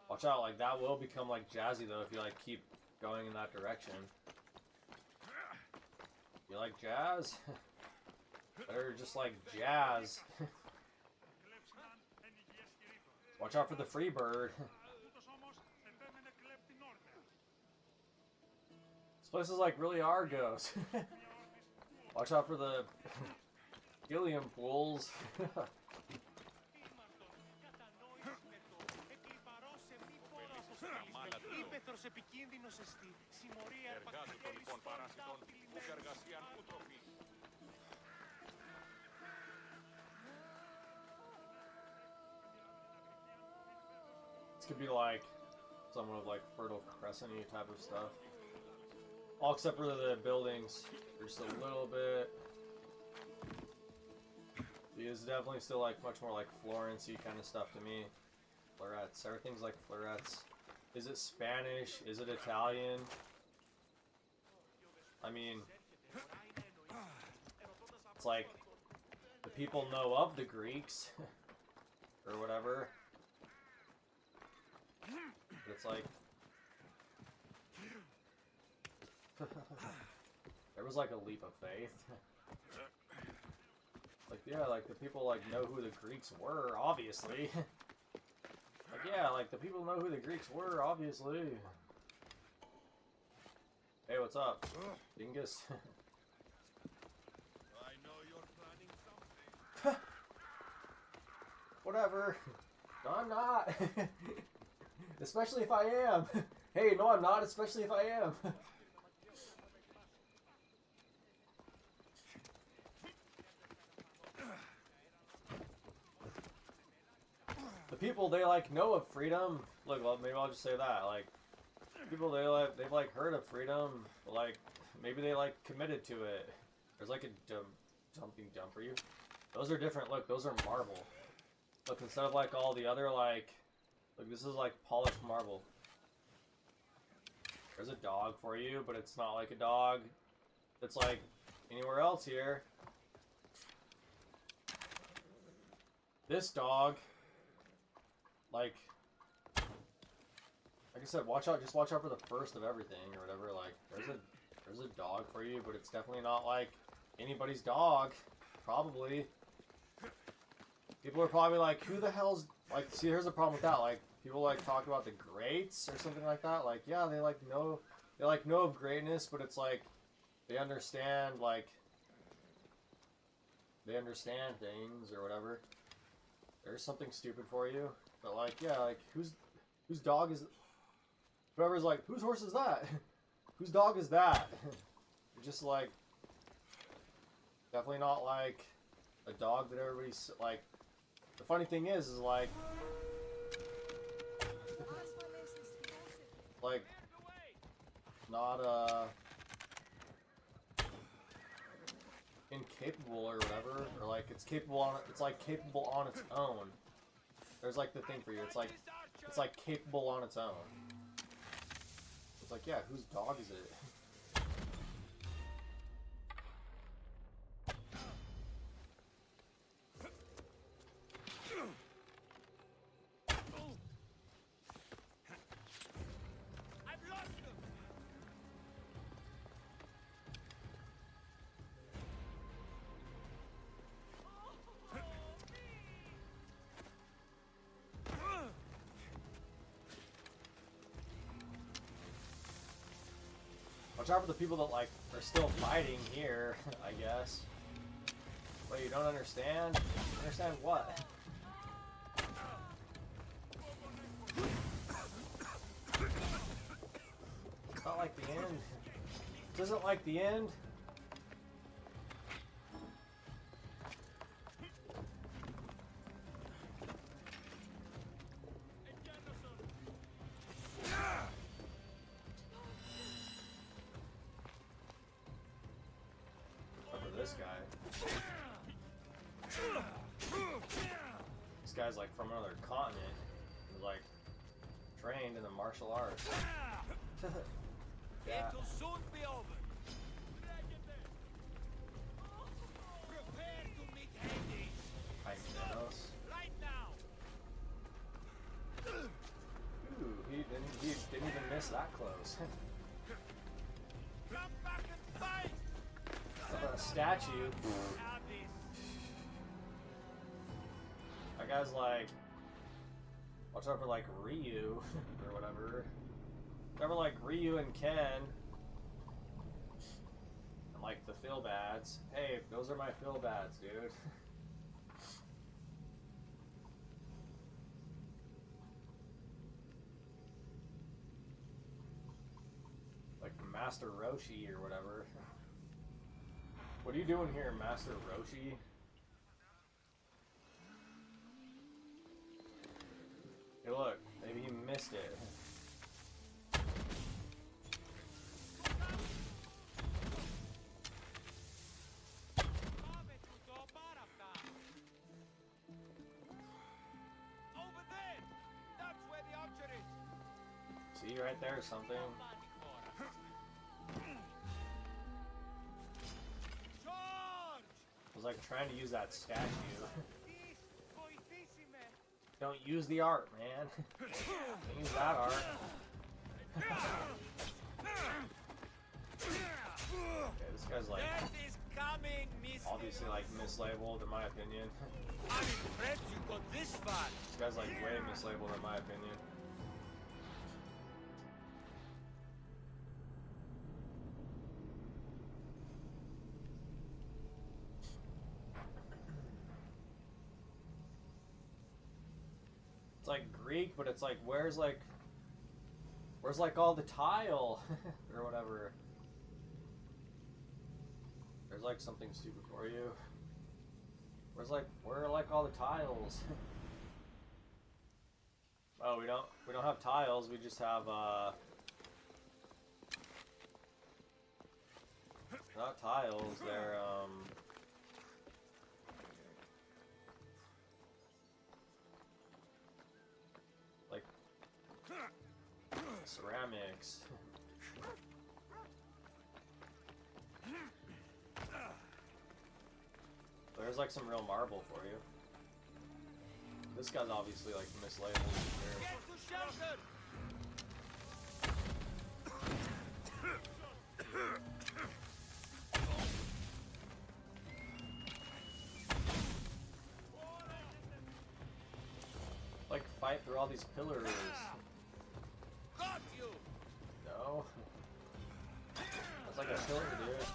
Watch out, like that will become like jazzy though if you like keep going in that direction. You like jazz? Better just like jazz. Watch out for the free bird. This place is like really Argos. Watch out for the helium pools. Ύπαιθρος επικίνδυνος εστί. Συμμορία αρπακτική λοιπόν παράσιτων ουκ εργασίαν ούτροφη. This could be like somewhat of like Fertile Crescent-y type of stuff. All except for the buildings. They're just a little bit. It is definitely still like much more like Florence-y kind of stuff to me. Florets. Everything's like florets. Is it Spanish? Is it Italian? I mean, it's like the people know of the Greeks or whatever. But it's like there was like a leap of faith. Like, yeah, like the people like know who the Greeks were, obviously. Like, yeah, like the people know who the Greeks were, obviously. Hey, what's up? Dingus. I know you're planning something. Whatever. No, I'm not. Especially if I am. Hey, no, I'm not, especially if I am. The people, they like know of freedom. Look, well, maybe I'll just say that. Like, people, they've like heard of freedom. But, like, maybe they like committed to it. There's like a jumping jump for you. Those are different. Look, those are marble. Look, instead of like all the other like, look, this is like polished marble. There's a dog for you, but it's not like a dog that's like anywhere else here. This dog, like I said, watch out. Just watch out for the first of everything or whatever. Like, there's a dog for you, but it's definitely not like anybody's dog. Probably. People are probably like, who the hell's like? See, here's the problem with that. Like, people like talk about the greats or something like that. Like, yeah, they know of greatness, but it's like they understand things or whatever. There's something stupid for you, but like, yeah, like whose dog is? Whoever's like, whose horse is that? Whose dog is that? You're just like, definitely not like a dog that everybody's like. The funny thing is like not incapable or whatever, or like it's capable on its own. There's like the thing for you. It's like capable on its own. It's like, yeah, whose dog is it? Watch out for the people that like are still fighting here, I guess. Wait, you don't understand? Understand what? It's not like the end. This isn't like the end. This guy. This guy's like from another continent. He's like trained in the martial arts. Yeah. It'll soon be over. Prepare to meet Hades. Hi, Thanos. Right now. Ooh, he didn't even miss that close. Come back and fight. A statue. Have this. That guy's like, watch out for like Ryu or whatever. Whatever, like Ryu and Ken. And like the Philbads. Hey, those are my Philbads, dude. Like Master Roshi or whatever. What are you doing here, Master Roshi? Hey, look, maybe you missed it. Over there. That's where the archer is. See, right there, something. Charge! like trying to use that statue. This, βοηθήσιμε. Don't use the art, man. Don't use that art. Okay, this guy's like Death is coming, Miss. obviously like mislabeled in my opinion. I'm impressed you got this far. This guy's like way mislabeled in my opinion. It's like Greek, but it's like where's like all the tile or whatever. There's like something stupid for you. Where are like all the tiles? Oh, we don't have tiles. We just have not tiles. They're like ceramics. There's like some real marble for you. This guy's obviously like mislabeled here. Get to shelter. Like fight through all these pillars. Got you. No. That's like a pillar, dude.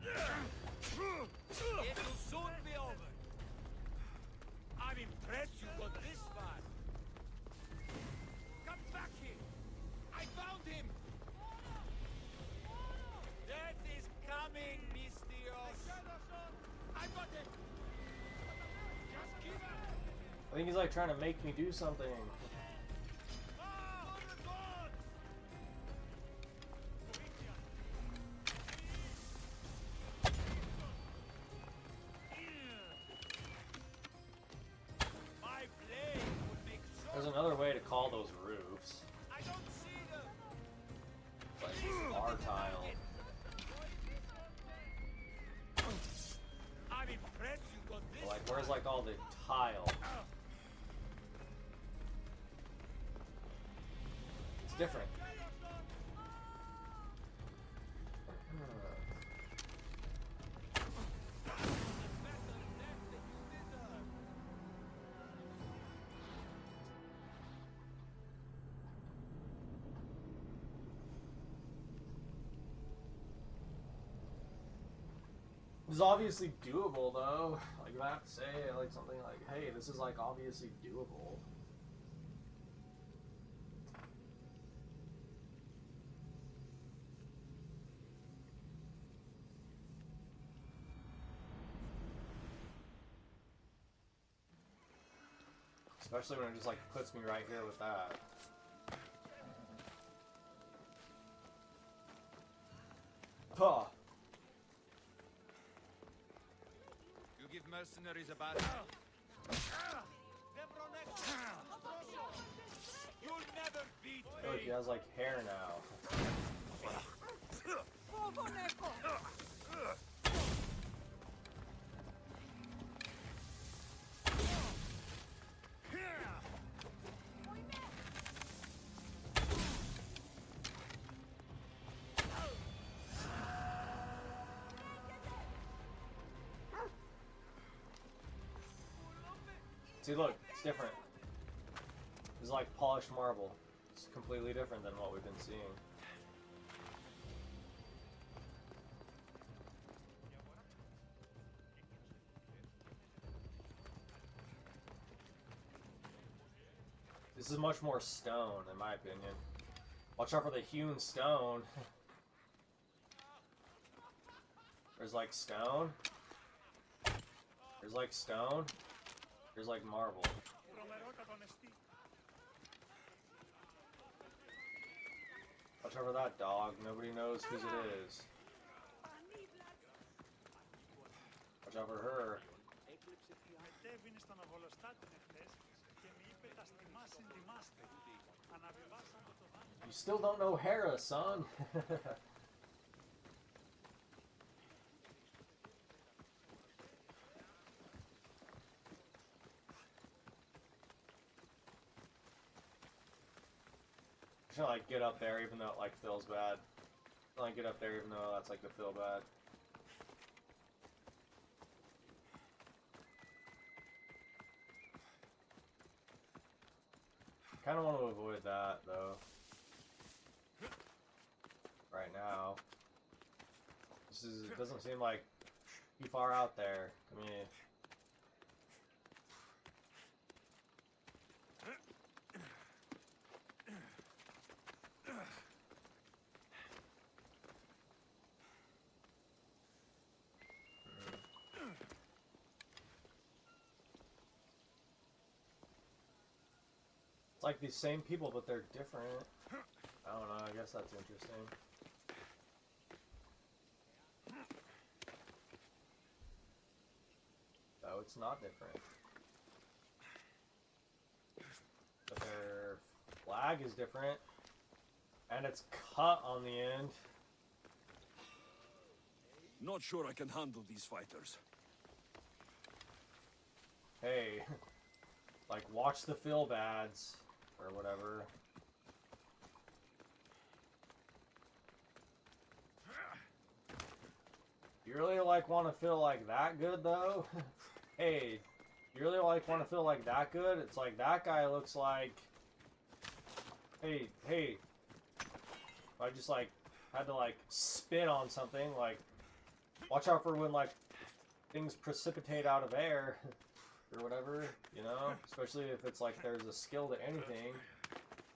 It will soon be over. I'm impressed you got this far. Come back here. I found him. Death is coming, Mystios. I got him. Just give up. I think he's like trying to make me do something. There's another way to call those roofs. I don't see them. Like bar tile. I'm impressed you got this. Like where's like all the tile? It's different. This is obviously doable though. Like if I have to say like something like, hey, this is like obviously doable. Especially when it just like puts me right here with that. Puh. You give mercenaries a bad You'll never beat Oh, he has like hair now. See, look, it's different. It's like polished marble. It's completely different than what we've been seeing. This is much more stone, in my opinion. Watch out for the hewn stone. There's like stone. There's like stone. There's like marble. Watch out for that dog. Nobody knows whose it is. Watch out for her. You still don't know Hera, son. should like get up there even though it like feels bad. Like get up there even though that's like the feel bad. Kind of want to avoid that though. Right now, it doesn't seem like too far out there to me. It's like these same people, but they're different. I don't know, I guess that's interesting. No, it's not different. But their flag is different. And it's cut on the end. Not sure I can handle these fighters. Hey, like watch the feel bads or whatever. You really like want to feel like that good though? Hey, you really like want to feel like that good? It's like that guy looks like. Hey, if I just like had to like spit on something, like watch out for when like things precipitate out of air or whatever, you know? Especially if it's like there's a skill to anything,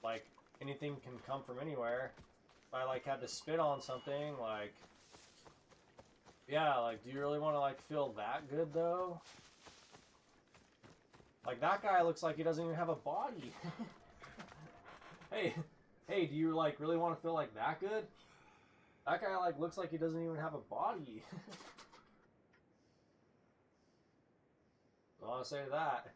like anything can come from anywhere. If I like had to spit on something, like yeah, like do you really want to like feel that good though? Like that guy looks like he doesn't even have a body. Hey, do you like really want to feel like that good? That guy like looks like he doesn't even have a body. I want to say that.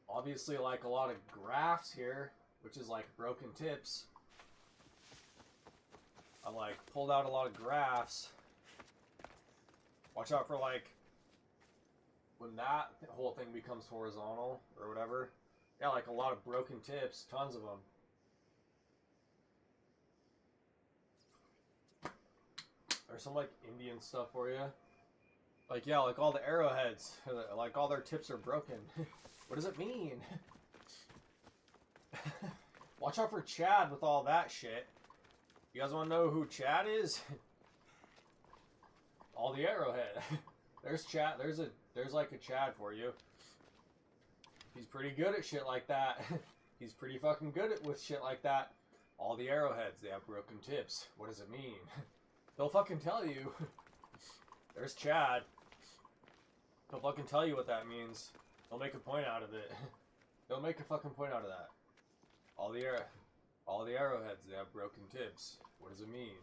Obviously, like a lot of graphs here, which is like broken tips. I like pulled out a lot of graphs. Watch out for like when that whole thing becomes horizontal or whatever. Yeah, like a lot of broken tips, tons of them. There's some like Indian stuff for you. Like yeah, like all the arrowheads, like all their tips are broken. What does it mean? Watch out for Chad with all that shit. You guys want to know who Chad is? All the arrowhead. There's Chad. There's like a Chad for you. He's pretty good at shit like that. He's pretty fucking good with shit like that. All the arrowheads, they have broken tips. What does it mean? They'll fucking tell you. There's Chad. He'll fucking tell you what that means. They'll make a point out of it. They'll make a fucking point out of that. All the arrowheads, they have broken tips. What does it mean?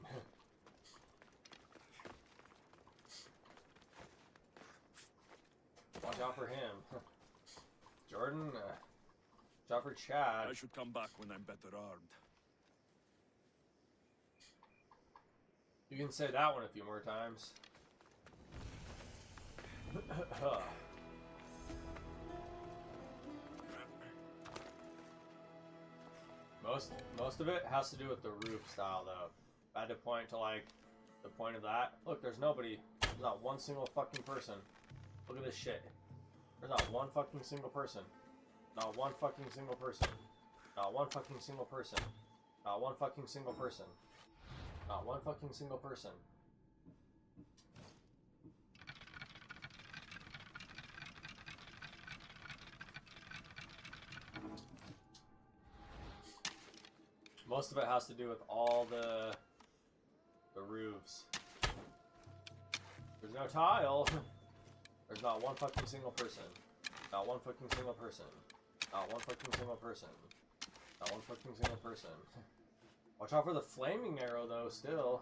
Watch out for him. Jordan, watch out for Chad. I should come back when I'm better armed. You can say that one a few more times. Most of it has to do with the roof style, though. I had to point to, like, the point of that. Look, there's nobody. There's not one single fucking person. Look at this shit. There's not one fucking single person. Not one fucking single person. Not one fucking single person. Not one fucking single person. Not one fucking single person. Most of it has to do with all the roofs. There's no tile. There's not one fucking single person. Not one fucking single person. Not one fucking single person. Not one fucking single person. Watch out for the flaming arrow, though, still.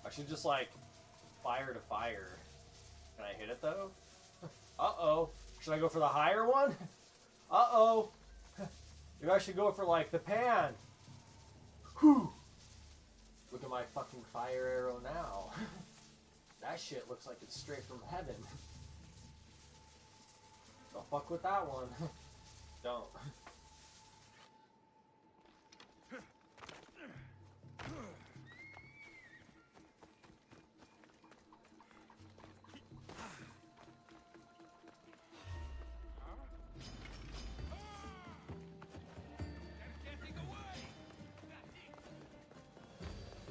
I should just, like, fire to fire. Can I hit it, though? Uh-oh. Should I go for the higher one? Uh-oh. Maybe I should go for like the pan. Whew. Look at my fucking fire arrow now. That shit looks like it's straight from heaven. Don't fuck with that one. Don't. They're getting away! That's it!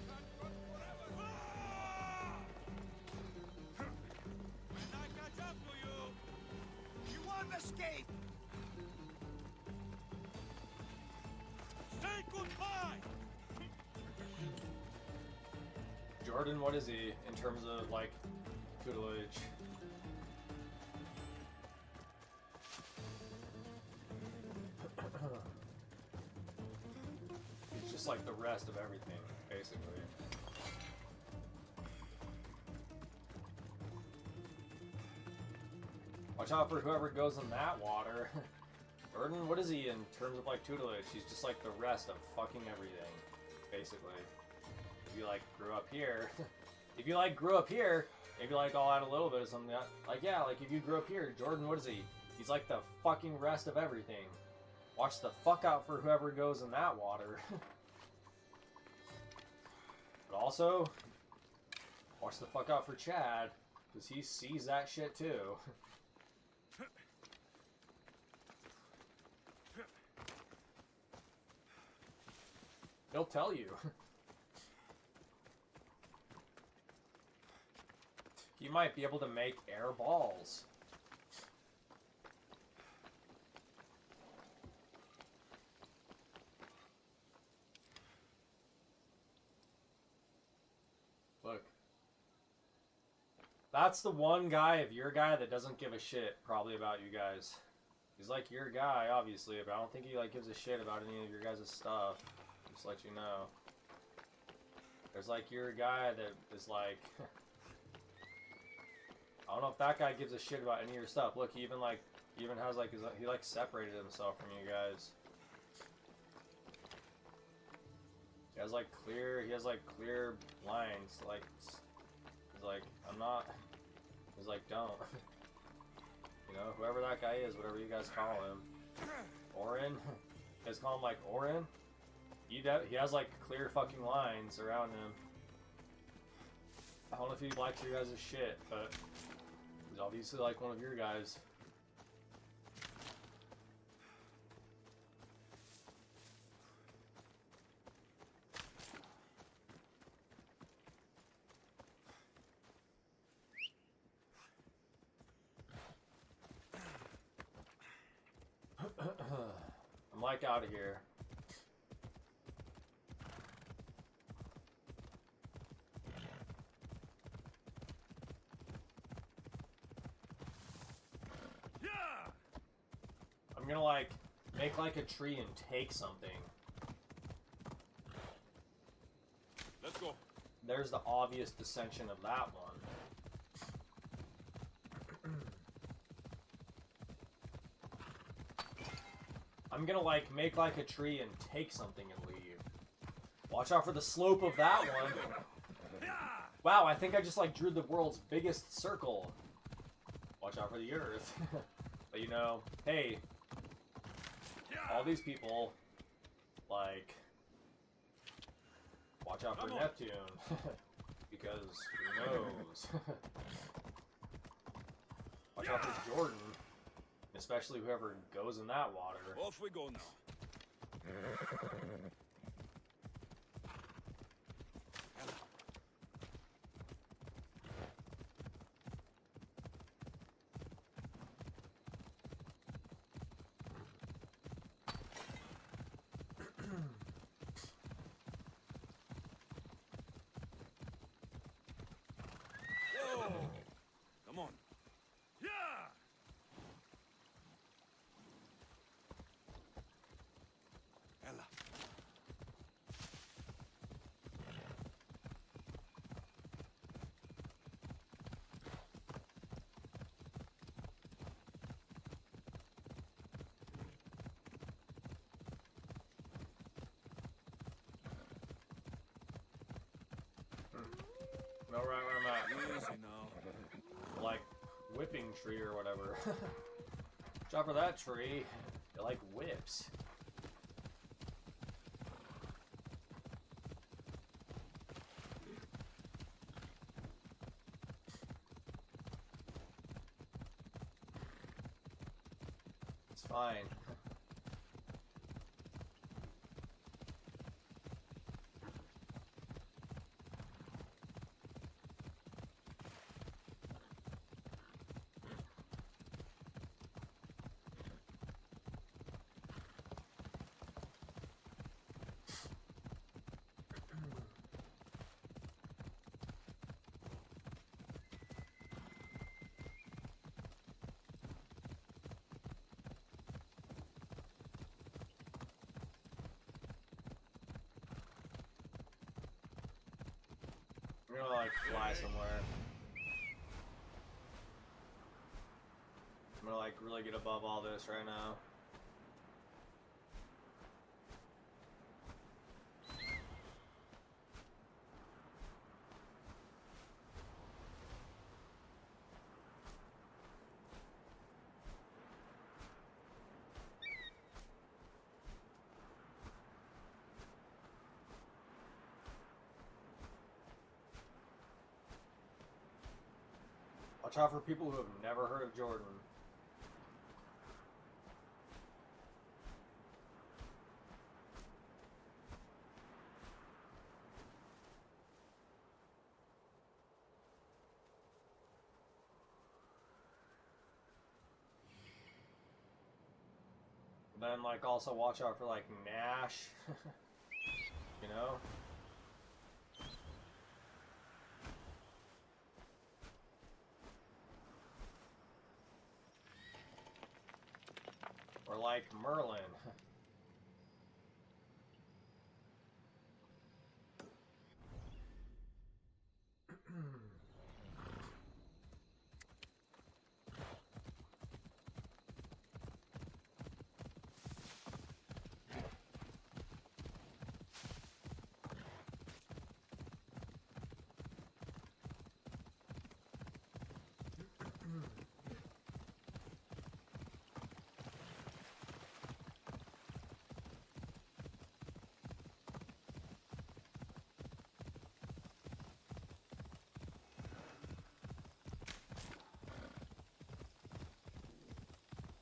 Can't run forever! When I catch up to you, you won't escape! Say goodbye! Jordan, what is he in terms of like tutelage? He's just like the rest of everything, basically. Watch out for whoever goes in that water. Jordan, what is he in terms of like tutelage? He's just like the rest of fucking everything, basically. If you like grew up here, if you like grew up here, maybe like I'll add a little bit of something. Like yeah, like if you grew up here, Jordan, what is he? He's like the fucking rest of everything. Watch the fuck out for whoever goes in that water. But also, watch the fuck out for Chad, because he sees that shit too. He'll tell you. He might be able to make air balls. Look. That's the one guy of your guy that doesn't give a shit probably about you guys. He's like your guy, obviously, but I don't think he like gives a shit about any of your guys' stuff. Just to let you know. There's like your guy that is like I don't know if that guy gives a shit about any of your stuff. Look, he even has like he like separated himself from you guys. He has like clear lines. Like he's like I'm not. He's like don't. You know, whoever that guy is, whatever you guys call him, Orin. You guys call him like Orin. He has like clear fucking lines around him. I don't know if he likes your guys' shit, but he's obviously like one of your guys. I'm like out of here. I'm gonna like make like a tree and take something. Let's go. There's the obvious dissension of that one. I'm gonna like make like a tree and take something and leave. Watch out for the slope of that one. Wow, I think I just like drew the world's biggest circle. Watch out for the earth. But you know, hey, all these people, like, watch out for Neptune. Because who knows? Watch out for Jordan. Especially whoever goes in that water. Off we go now. Whoa! Come on. Yeah! Ella, know right where I'm at. Easy now. Like whipping tree or whatever. Watch out for that tree. It like whips. It's fine. I'm gonna like fly somewhere. I'm gonna like really get above all this right now. Watch out for people who have never heard of Jordan. Then like also watch out for like Nash. You know? Or like Merlin.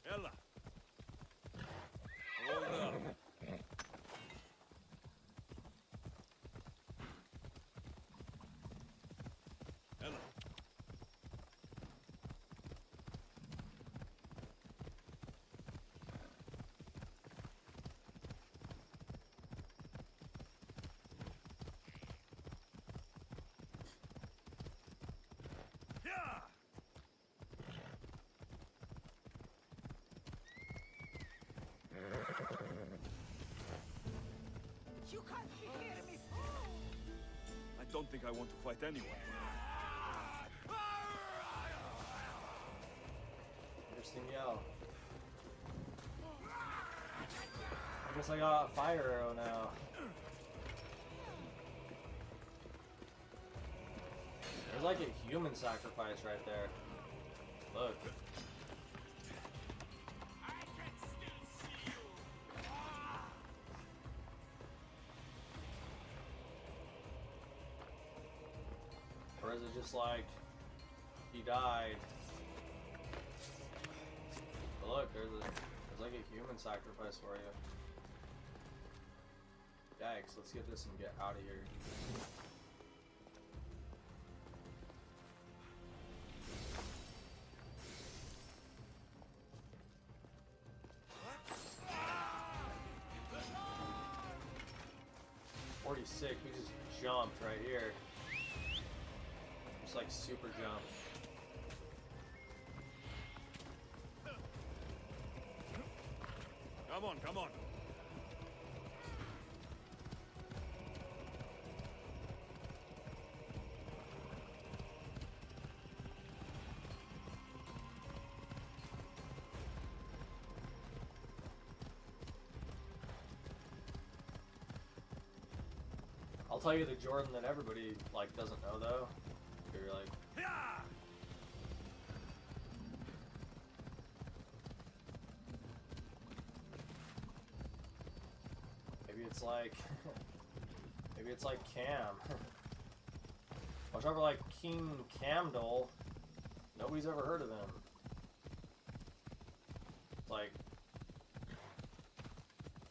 Ella. Hold up. Ella. Yeah. You can't be hearing me. I don't think I want to fight anyone. Interesting yell. I guess I got a fire arrow now. There's like a human sacrifice right there. Look. Or is it just like he died? But look, there's like a human sacrifice for you. Yikes, let's get this and get out of here. Sick, we just jumped right here. Just like super jump. Come on, come on. I'll tell you the Jordan that everybody like doesn't know though. you're like, Yeah! maybe it's like, maybe it's like Cam. Watch out for like King Camdol. Nobody's ever heard of him. It's like,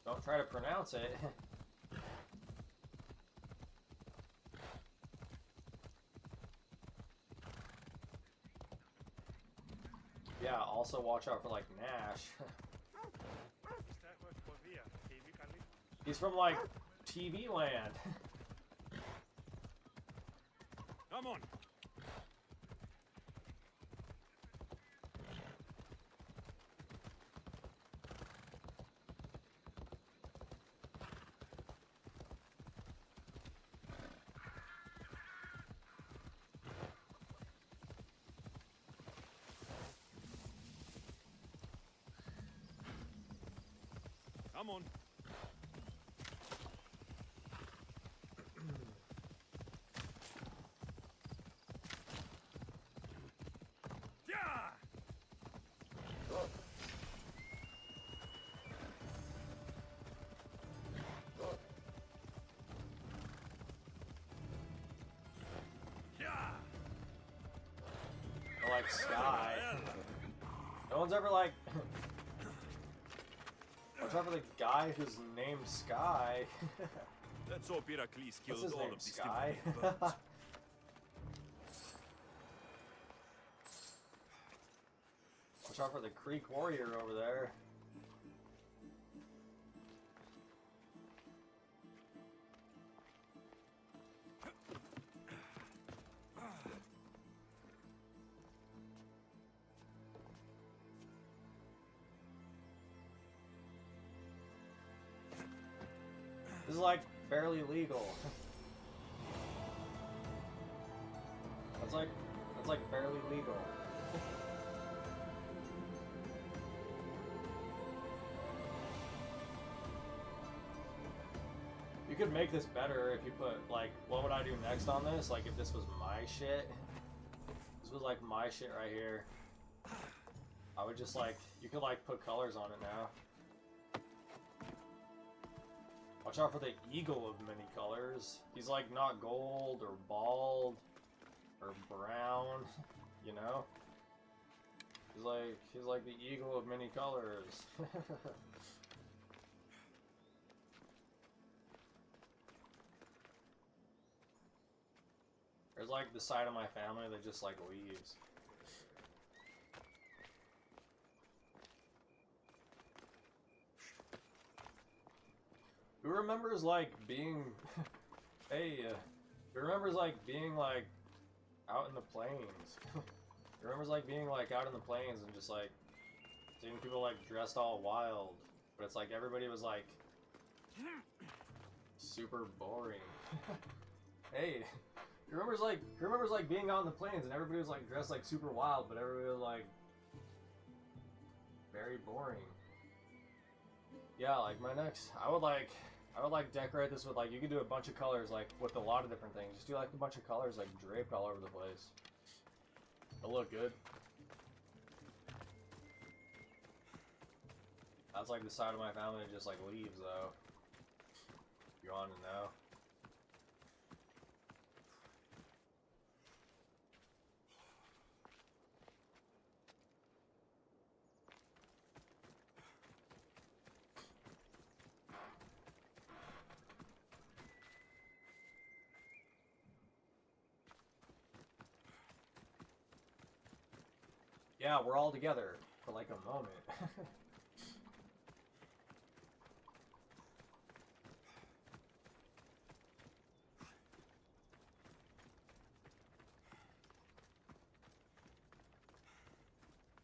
don't try to pronounce it. Yeah, also watch out for like Nash. Μάλιστα, έχω ευκολία. TV καλή. He's from like TV land. Come on! Come on! Yeah! Yeah! Or like Sky. No one's ever like. Watch out for the guy who's named Sky. Let's hope Heracles What's killed his all name? of these Sky? stupid birds. Watch out for the Creek Warrior over there. This is like barely legal. That's like barely legal. You could make this better if you put, like, what would I do next on this? Like, if this was my shit. This was, like, my shit right here. I would just, like, you could, like, put colors on it now. Watch out for the eagle of many colors. He's, like, not gold or bald or brown, you know? He's like the eagle of many colors. There's like the side of my family that just like leaves. Who remembers like being hey, who remembers like being like out in the plains? Who remembers like being like out in the plains and just like seeing people like dressed all wild, but it's like everybody was like super boring. Hey, who remembers like being out in the plains and everybody was like dressed like super wild, but everybody was like very boring. Yeah, like my next, I would like decorate this with like, you could do a bunch of colors like with a lot of different things. Just do like a bunch of colors like draped all over the place. It'll look good. That's like the side of my family that just like leaves though. If you want to know. Yeah, we're all together for like a moment.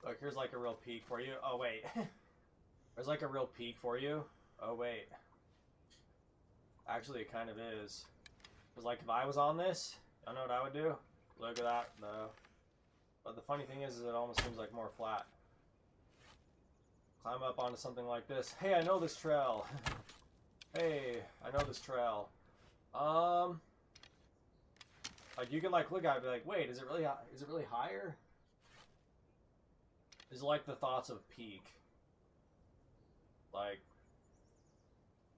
Look, here's like a real peek for you. Oh wait. There's like a real peek for you. Oh wait. Actually, it kind of is. Because like if I was on this, I know what I would do. Look at that, though. But the funny thing is it almost seems like more flat. Climb up onto something like this. Hey, I know this trail. Hey, I know this trail. Like, you can, like, look at it and be like, wait, is it really higher? Is it like the thoughts of peak? Like,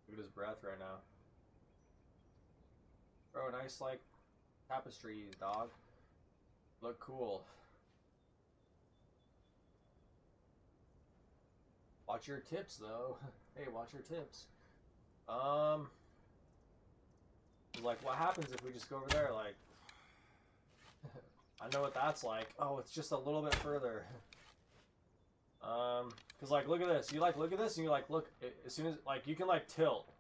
look at his breath right now. Bro, nice, like, tapestry, dog. Look cool. Watch your tips, though. Hey, watch your tips. Like, what happens if we just go over there? Like, I know what that's like. Oh, it's just a little bit further. Cause like, look at this. You like look at this, and you like look as soon as like you can like tilt.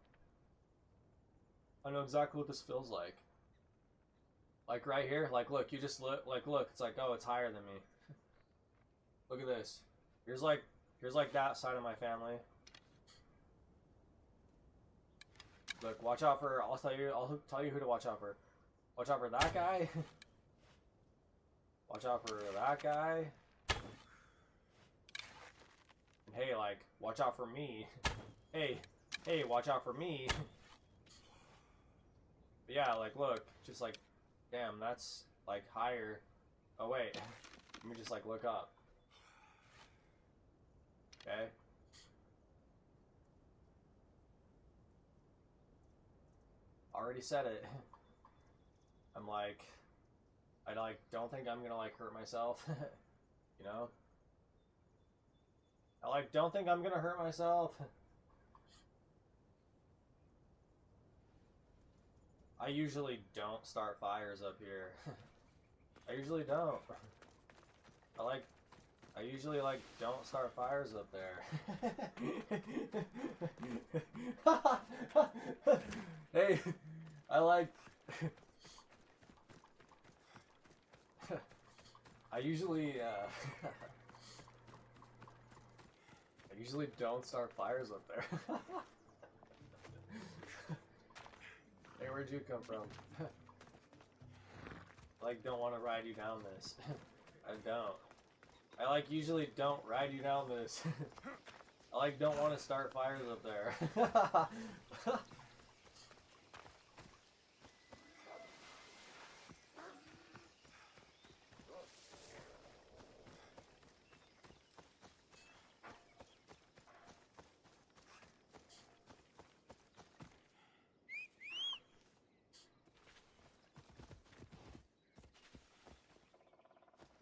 I know exactly what this feels like. Like right here, like look, you just look like look. It's like, oh, it's higher than me. Look at this. Here's like that side of my family. Look, watch out for. I'll tell you who to watch out for. Watch out for that guy. Watch out for that guy. And hey, like, watch out for me. Hey, watch out for me. But yeah, like, look, just like, damn, that's like higher. Oh wait, let me just like look up. Okay. Already said it. I'm like, I like don't think I'm gonna like hurt myself. You know? I like don't think I'm gonna hurt myself. I usually don't start fires up here. I usually don't. I usually like don't start fires up there. Hey, I like I usually don't start fires up there. Hey, where'd you come from? Like, don't want to ride you down this. I don't. I like usually don't ride you down this. I like don't want to start fires up there.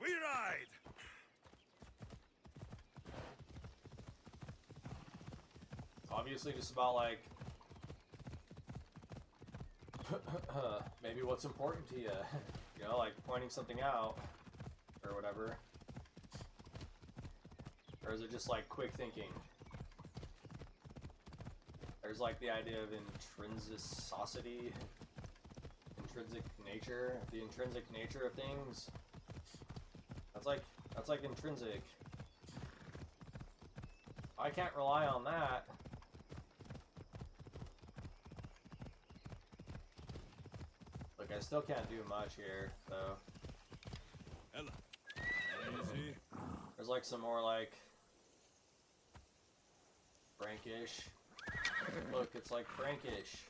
We ride! Obviously just about like maybe what's important to you. You know, like pointing something out or whatever. Or is it just like quick thinking? There's like the idea of intrinsicity, intrinsic nature, the intrinsic nature of things. That's like intrinsic. I can't rely on that. Look, I still can't do much here, though. Ella. Easy. There's like some more like Frankish. Look, it's like Frankish.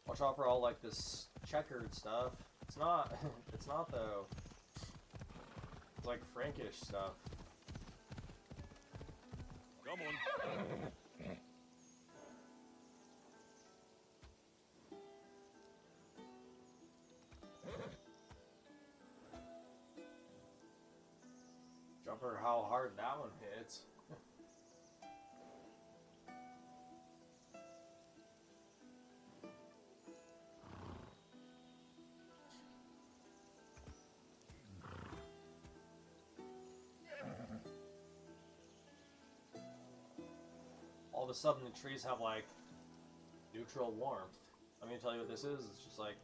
Watch out for all like this checkered stuff. It's not. It's not though. It's like Frankish stuff. Come on. Jumper, how hard that one hits. All of a sudden the trees have like neutral warmth. Let me tell you what this is. It's just like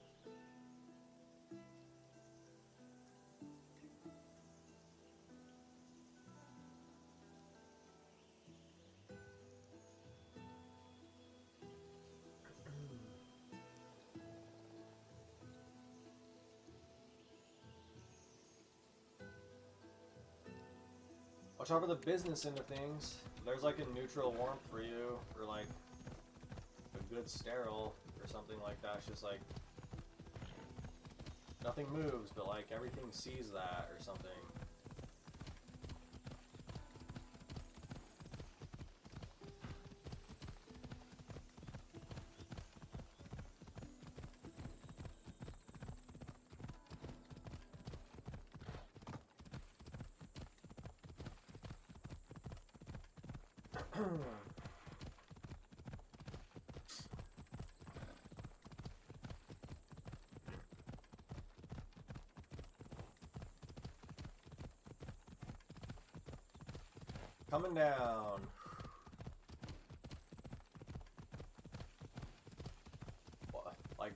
watch out for the business end of things. There's like a neutral warmth for you, or like a good sterile, or something like that. It's just like nothing moves, but like everything sees that or something. Coming down. What? Like,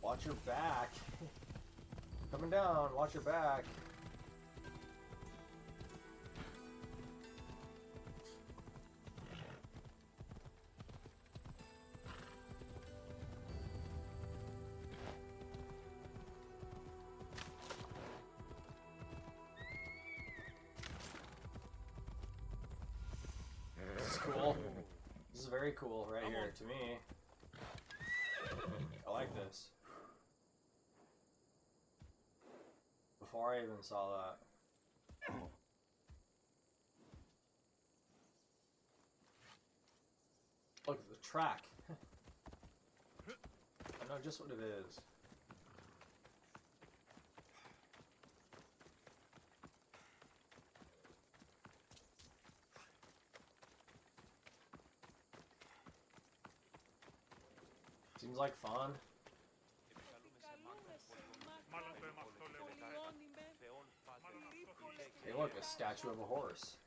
watch your back. Coming down, watch your back. Cool. This is very cool right here to me. I like this. Before I even saw that. Look at the track. I know just what it is. Seems like fun. Hey, look, a statue of a horse.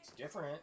It's different.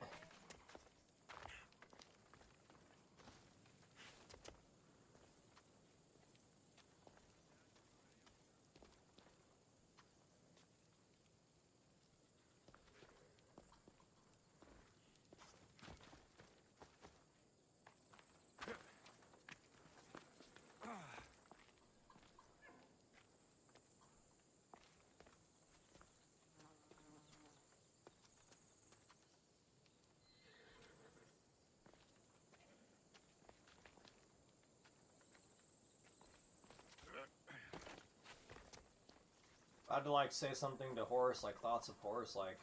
I had to like say something to horse, like thoughts of horse, like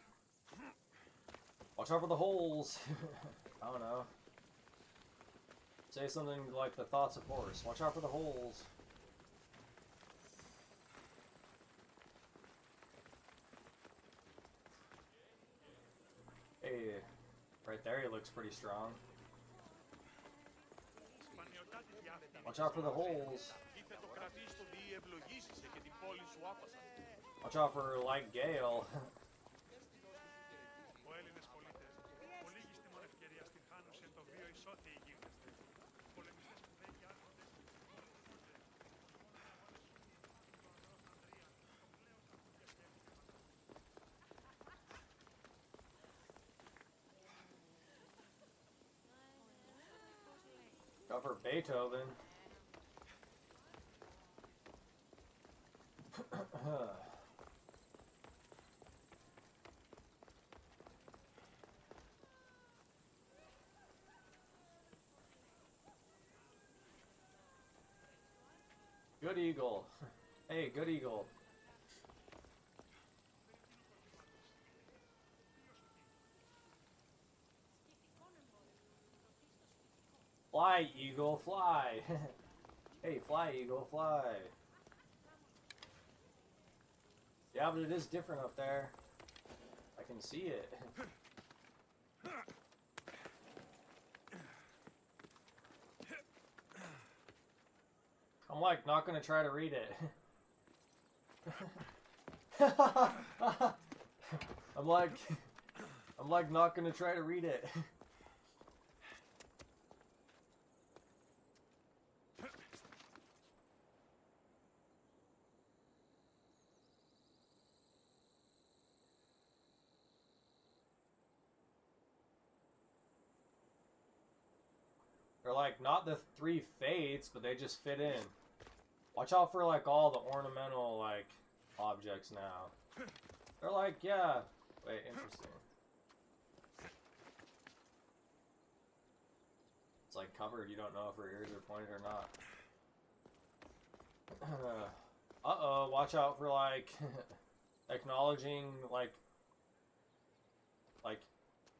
watch out for the holes. I don't know. Say something like the thoughts of horse. Watch out for the holes. Hey, right there he looks pretty strong. Watch out for the holes. Watch out for like Gale. Go for Beethoven. Good Eagle. Hey, Good Eagle. Fly, Eagle, fly. Hey, fly, Eagle, fly. Yeah, but it is different up there. I can see it. I'm like not gonna try to read it. I'm like not gonna try to read it. They're like not the 3 fates, but they just fit in. Watch out for like all the ornamental like objects now. They're like, yeah. Wait, interesting. It's like covered, you don't know if her ears are pointed or not. Uh-oh, watch out for like acknowledging like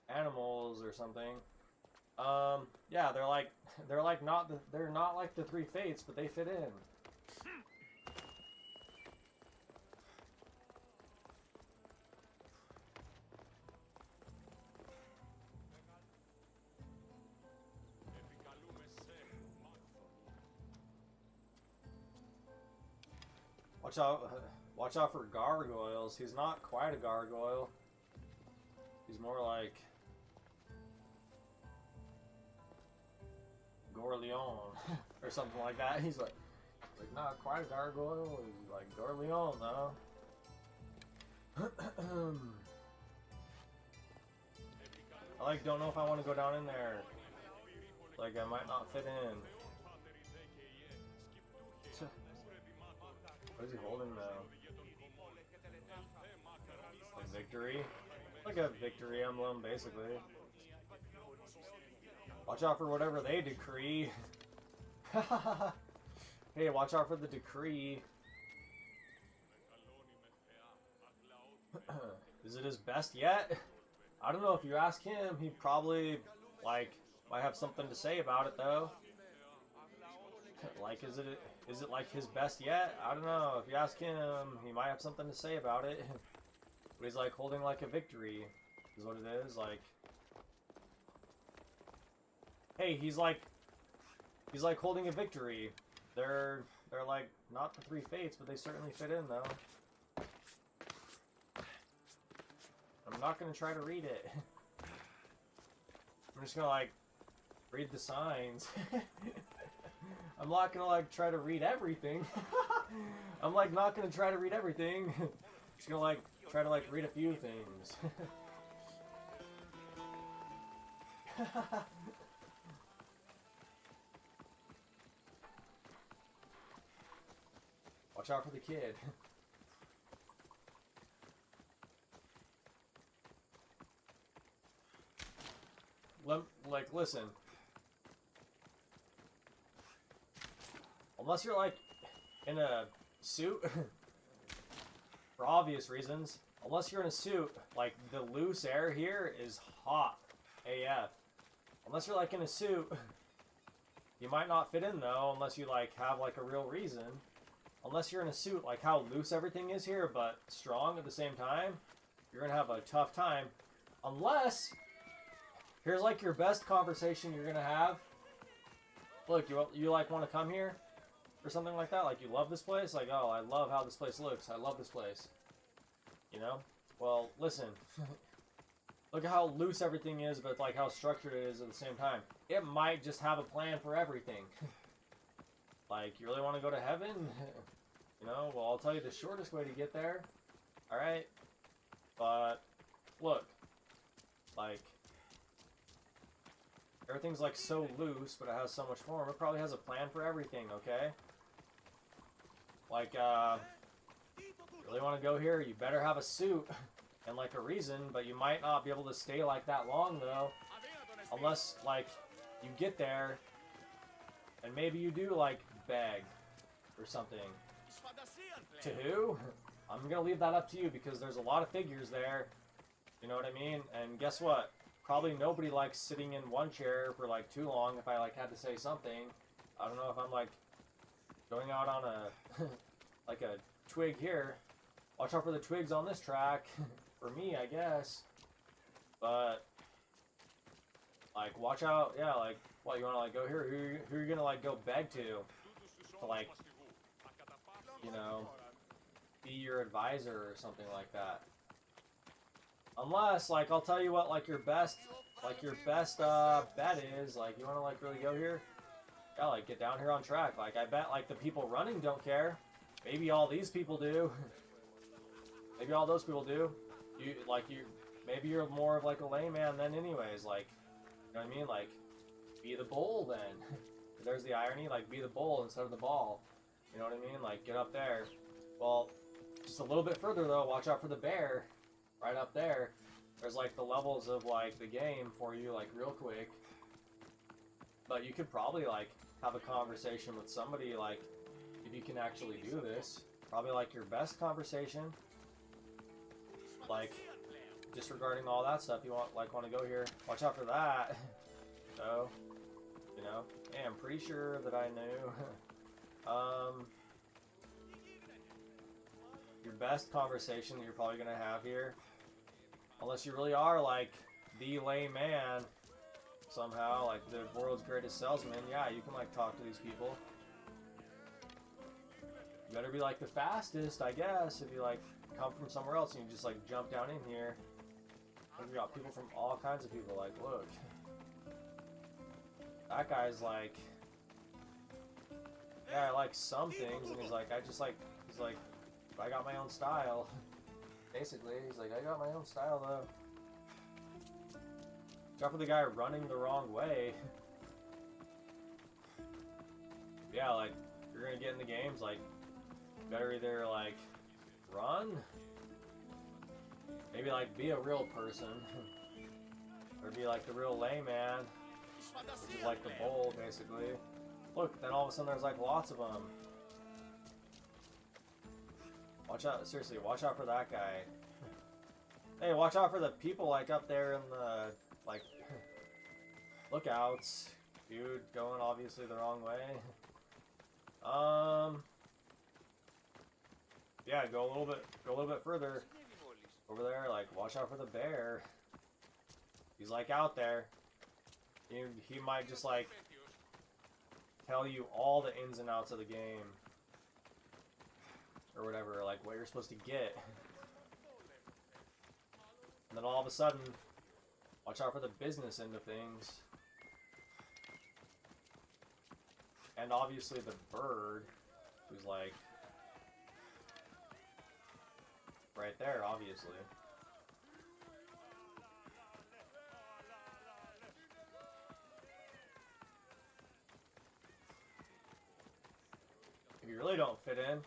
animals or something. Yeah, they're not like the three fates, but they fit in. Watch out for gargoyles. He's not quite a gargoyle. He's more like Gorleone or something like that. He's like not quite a gargoyle. He's like Gorleone though. I don't know if I want to go down in there. Like I might not fit in. What is he holding though? A victory? Like a victory emblem, basically. Watch out for whatever they decree. Hey, watch out for the decree. Is it his best yet? I don't know. If you ask him, he probably, might have something to say about it, though. Is it like his best yet? I don't know. If you ask him, he might have something to say about it. But he's holding a victory, is what it is. Hey, he's holding a victory. They're not the three fates, but they certainly fit in though. I'm not gonna try to read it. I'm just gonna read the signs. I'm not gonna try to read everything. I'm not gonna try to read everything. Just gonna try to read a few things. Watch out for the kid. Listen. Unless you're in a suit, for obvious reasons, unless you're in a suit, the loose air here is hot AF. Unless you're in a suit, you might not fit in though, unless you have a real reason. Unless you're in a suit, how loose everything is here, but strong at the same time, you're gonna have a tough time. Unless, here's your best conversation you're gonna have. Look, you want to come here? Or something like that, you love this place? Oh, I love how this place looks. I love this place. You know? Well, listen. Look at how loose everything is, but how structured it is at the same time. It might just have a plan for everything. You really want to go to heaven? You know? Well, I'll tell you the shortest way to get there. Alright? But, look. Everything's so loose, but it has so much form. It probably has a plan for everything, okay? Really want to go here? You better have a suit and a reason, but you might not be able to stay that long though, unless you get there and maybe you do beg or something. To who? I'm gonna leave that up to you because there's a lot of figures there. You know what I mean? And guess what? Probably nobody likes sitting in one chair for too long. If I had to say something, I don't know if I'm going out on a a twig here. Watch out for the twigs on this track. For me, I guess. But watch out. Yeah, what, you want to go here? Who are you gonna go beg to you know, be your advisor or something like that? Unless, I'll tell you what, your best bet is, you want to, really go here? Yeah, get down here on track. I bet, the people running don't care. Maybe all these people do. Maybe all those people do. Maybe you're more of, a layman then anyways, you know what I mean? Be the bull then. There's the irony, be the bull instead of the ball. You know what I mean? Get up there. Well, just a little bit further, though, watch out for the bear. Right up there, there's the levels of the game for you real quick. But you could probably like have a conversation with somebody like if you can actually do this. Probably like your best conversation. Like disregarding all that stuff, you want to go here. Watch out for that. So, you know, hey, I'm pretty sure that I knew. Your best conversation that you're probably gonna have here, unless you really are like the layman somehow, like the world's greatest salesman, yeah, you can like talk to these people. You better be like the fastest, I guess, if you like come from somewhere else and you just like jump down in here. We got people from all kinds of people, like, look. That guy's like, yeah, I like some things, and he's like, he's like, I got my own style. Basically, he's like, I got my own style, though. Except for the guy running the wrong way. Yeah, like, if you're gonna get in the games, like, you better either, like, run, maybe, like, be a real person, or be, like, the real layman, which is, like, the bull, basically. Look, then all of a sudden there's, like, lots of them. Watch out, seriously, watch out for that guy. Hey, watch out for the people, like, up there in the, like, lookouts. Dude, going obviously the wrong way. Yeah, go a little bit further. Over there, like, watch out for the bear. He's, like, out there. He might just, like, tell you all the ins and outs of the game. Or whatever, like, what you're supposed to get. And then all of a sudden, watch out for the business end of things. And obviously the bird, who's like, right there, obviously. If you really don't fit in,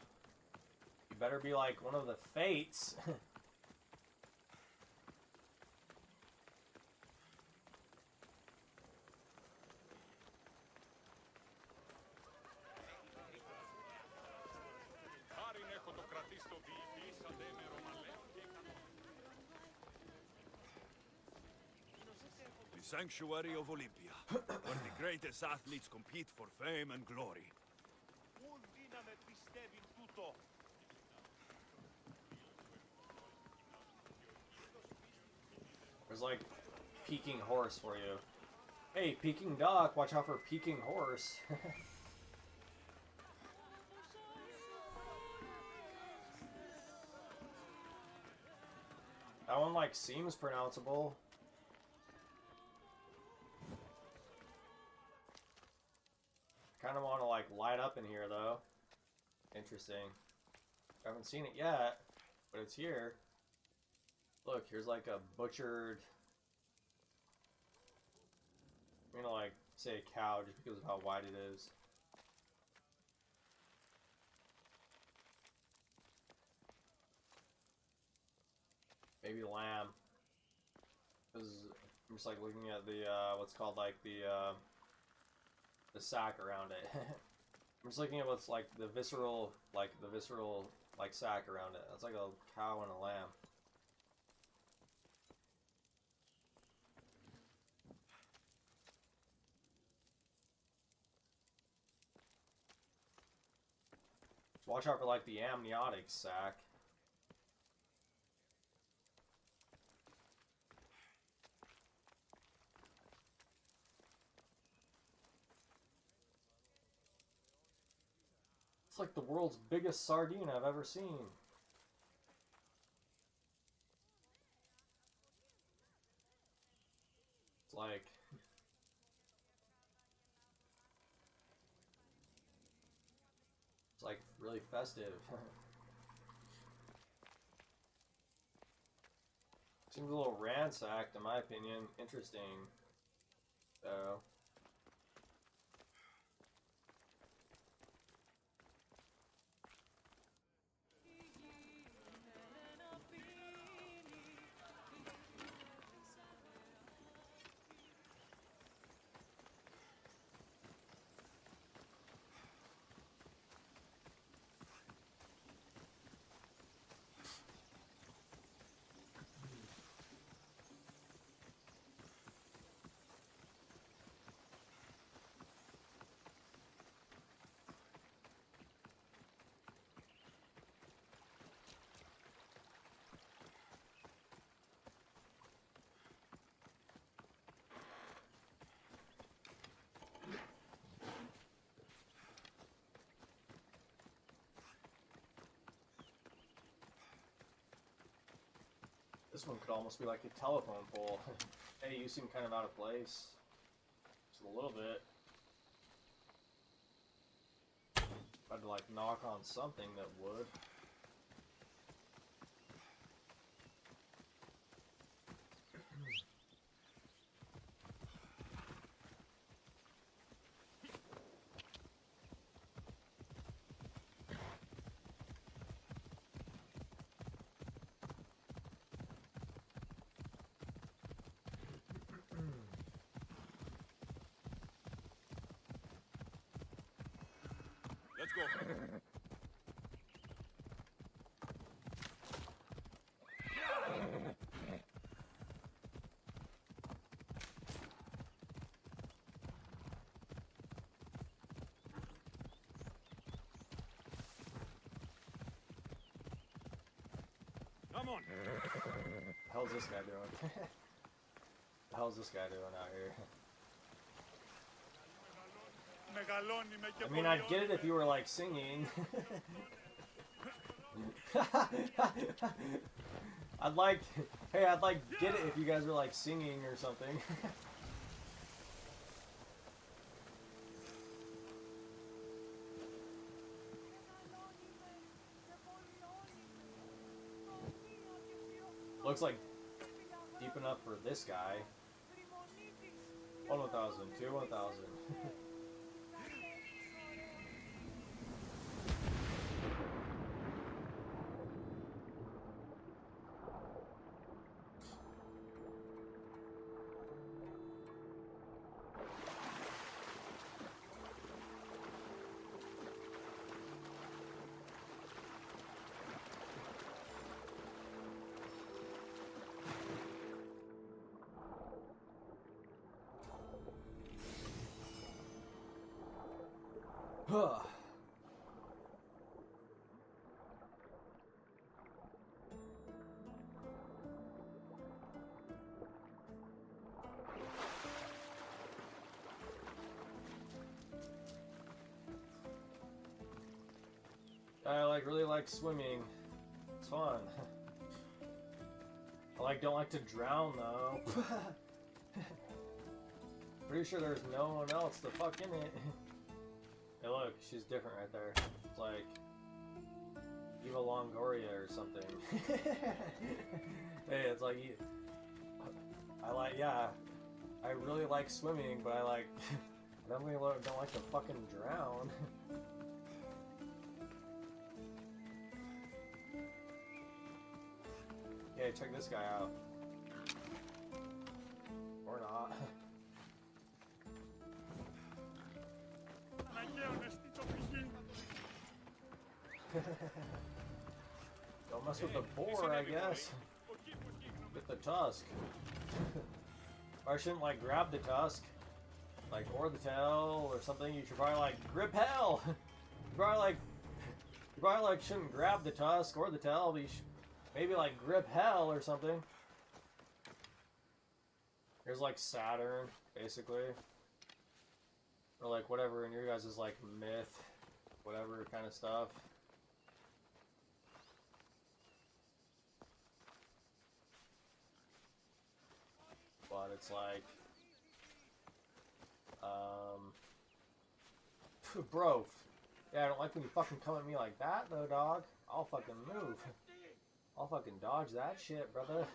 you better be like one of the fates. The Sanctuary of Olympia, where the greatest athletes compete for fame and glory. There's like Peking horse for you. Hey, Peking duck, watch out for Peking horse. That one like seems pronounceable. Kind of want to like light up in here though. Interesting. I haven't seen it yet, but it's here. Look, here's like a butchered, I'm gonna like say a cow just because of how wide it is. Maybe lamb. Because I'm just like looking at the what's called like the sack around it. I'm just looking at what's like the visceral like sack around it. That's like a cow and a lamb. Just watch out for like the amniotic sac. It's like the world's biggest sardine I've ever seen. It's like... It's like really festive. Seems a little ransacked in my opinion. Interesting. Though. This one could almost be like a telephone pole. Hey, you seem kind of out of place. Just a little bit. If I had to like knock on something that would. Let's go. Come on. The hell's this guy doing? The hell's this guy doing out here? I mean, I'd get it if you were like singing. I'd like get it if you guys were like singing or something. Looks like deep enough for this guy. 1,000, 2, 1,000. Huh. I really like swimming. It's fun. I don't like to drown though. Pretty sure there's no one else to fuck in it. Hey look, she's different right there. It's like Eva Longoria or something. Hey, it's like I really like swimming, but I definitely don't like to fucking drown. Okay, check this guy out. Or not. Don't mess with the boar, I guess. Get the tusk. Or I shouldn't grab the tusk, or the tail or something. You should probably grip hell. You probably shouldn't grab the tusk or the tail, but you should maybe grip hell or something. Here's Saturn, basically. Or whatever in your guys' myth, whatever kind of stuff. But it's bro, yeah, I don't like when you fucking come at me like that though, dog. I'll fucking move. I'll fucking dodge that shit, brother.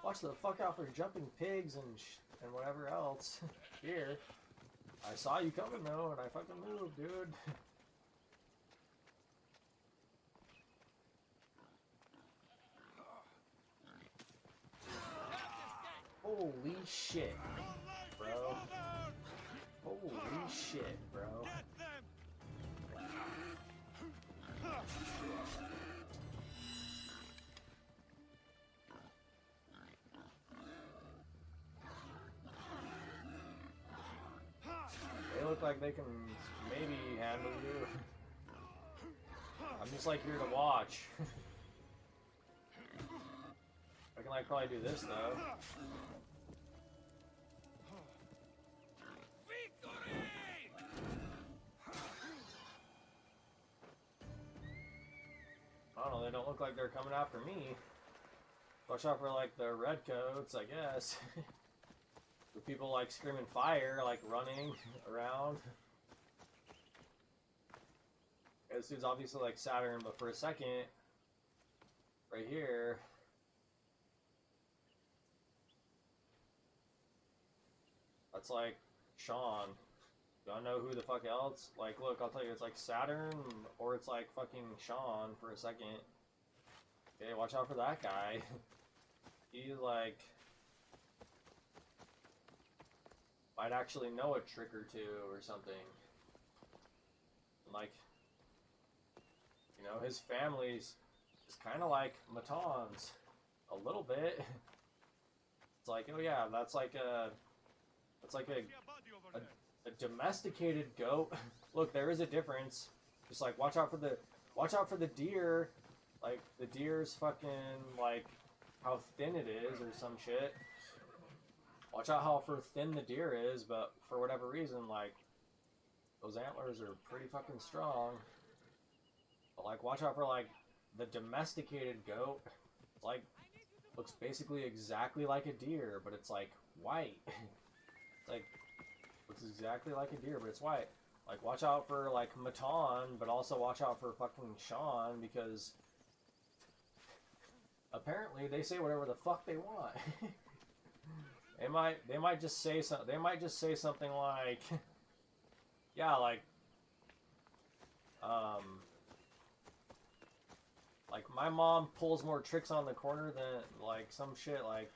Watch the fuck out for jumping pigs and whatever else. Here. I saw you coming though, and I fucking moved, dude. Holy shit, bro. Holy shit, bro. They look like they can maybe handle you. I'm just here to watch. I can probably do this though. I don't know, they don't look like they're coming after me. Watch out for like the redcoats, I guess. With people like screaming fire, like running around. This dude's obviously like Saturn, but for a second, right here, that's like Sean. Do I know who the fuck else? Like, look, I'll tell you, it's like Saturn, or it's like fucking Sean for a second. Okay, watch out for that guy. He like might actually know a trick or two or something. Like, you know, his family's is kind of like Maton's a little bit. It's like, oh yeah, that's like a domesticated goat. Look, there is a difference. Just like watch out for the deer. Like the deer's fucking like how thin it is or some shit. Watch out how thin the deer is, but for whatever reason, like those antlers are pretty fucking strong. But like watch out for like the domesticated goat. It's like looks basically exactly like a deer, but it's like white. It's like looks exactly like a deer, but it's white. Like watch out for like Maton, but also watch out for fucking Sean, because apparently they say whatever the fuck they want. They might just say something like yeah, like my mom pulls more tricks on the corner than like some shit like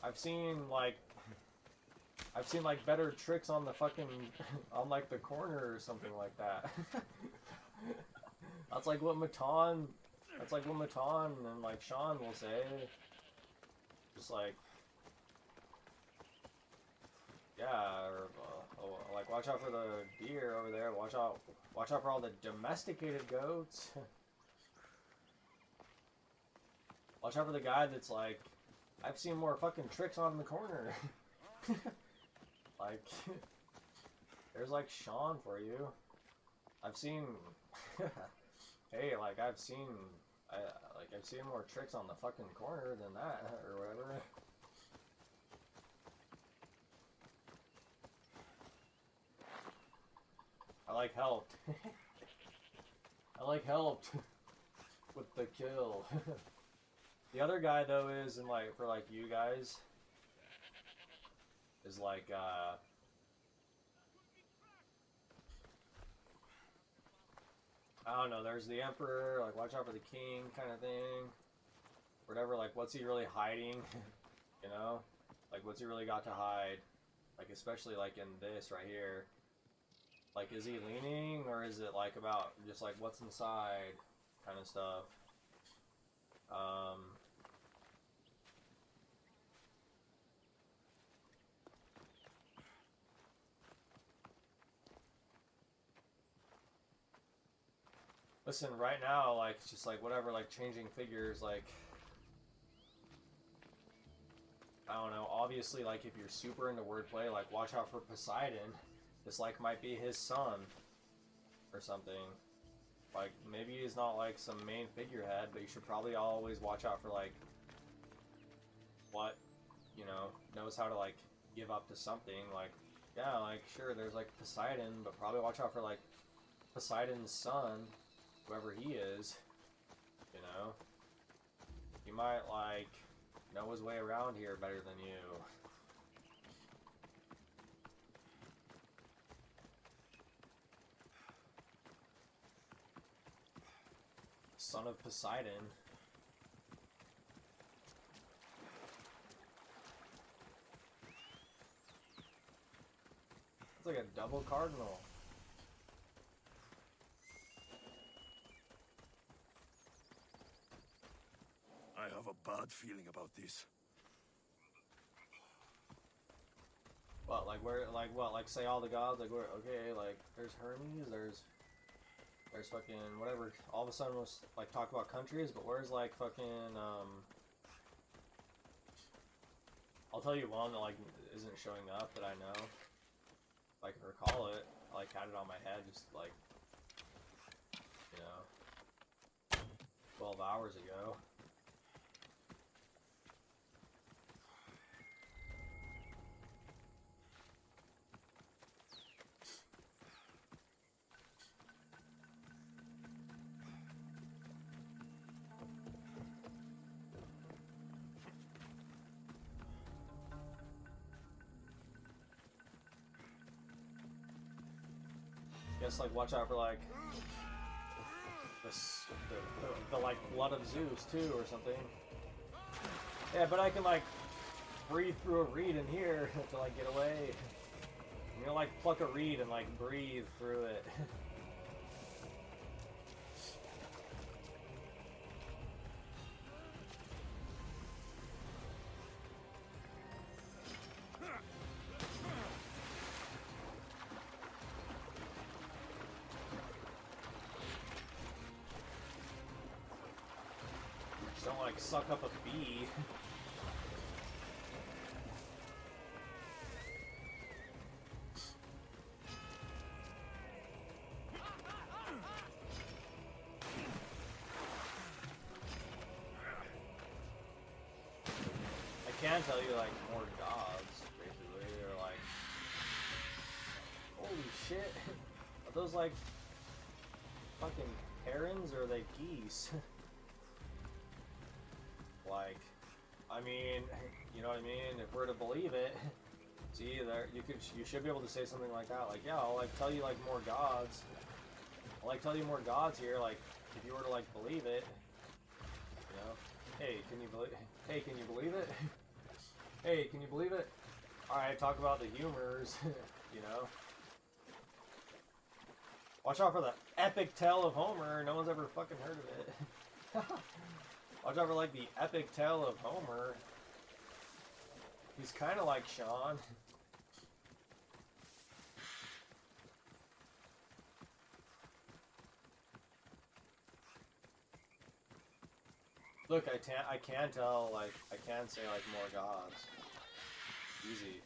I've seen like better tricks on the fucking on like the corner or something like that. That's like what Maton and like Sean will say. Just like yeah, or like watch out for the deer over there. Watch out for all the domesticated goats. Watch out for the guy that's like, I've seen more fucking tricks on the corner. Like, there's like Sean for you. I've seen, hey, like I've seen more tricks on the fucking corner than that or whatever. I like helped. I like helped with the kill. The other guy though is, and like for like you guys, is like I don't know, there's the Emperor, like watch out for the King kind of thing. Whatever, like what's he really hiding? You know? Like what's he really got to hide? Like especially like in this right here. Like is he leaning, or is it like about just like what's inside kind of stuff? Listen, right now, like, it's just like whatever, like changing figures, like, I don't know, obviously, like, if you're super into wordplay, like, watch out for Poseidon. This, like, might be his son, or something. Like, maybe he's not, like, some main figurehead, but you should probably always watch out for, like, what, you know, knows how to, like, give up to something. Like, yeah, like, sure, there's, like, Poseidon, but probably watch out for, like, Poseidon's son, whoever he is, you know. He might, like, know his way around here better than you. Son of Poseidon. It's like a double cardinal. I have a bad feeling about this. What, like where, like what, like say all the gods, like where, okay, like there's Hermes, there's fucking whatever, all of a sudden let's like talk about countries, but where's like fucking, I'll tell you one that like isn't showing up that I know, if I can recall it. I like had it on my head just like, you know, 12 hours ago. Guess like watch out for like the like blood of Zeus too or something. Yeah, but I can like breathe through a reed in here to like get away. I'm gonna like pluck a reed and like breathe through it. Don't like suck up a bee. I can tell you like more gods, basically. They're like, holy shit! Are those like fucking herons or are they geese? Like, I mean, you know what I mean? If we're to believe it, see, there you should be able to say something like that. Like, yeah, I'll like tell you like more gods. I'll like tell you more gods here. Like, if you were to like believe it, you know? Hey, can you believe? Hey, can you believe it? Hey, can you believe it? All right, talk about the humors, you know? Watch out for the epic tale of Homer. No one's ever fucking heard of it. Watch out for like the epic tale of Homer. He's kind of like Sean. Look, I can tell, like, I can say like more gods. Easy.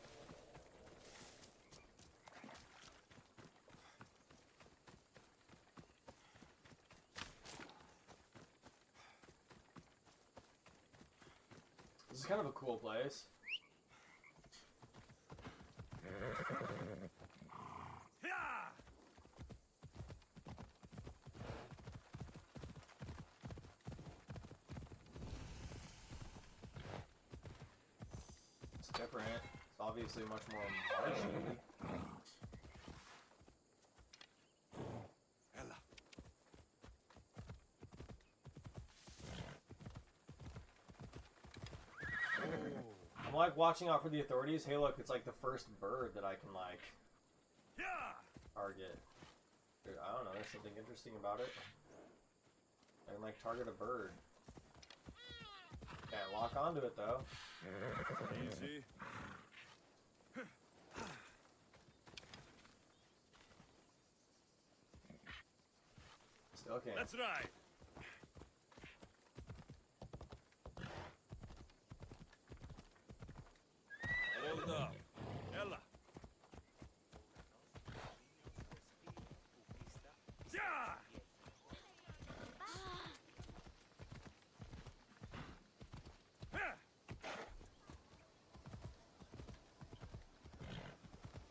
This is kind of a cool place. It's different. It's obviously much more marshy. I'm like watching out for the authorities. Hey, look, it's like the first bird that I can like target. Dude, I don't know. There's something interesting about it. I can like target a bird. Can't lock onto it though. Easy. Still can't. That's right. Hold up. Ella. Yeah!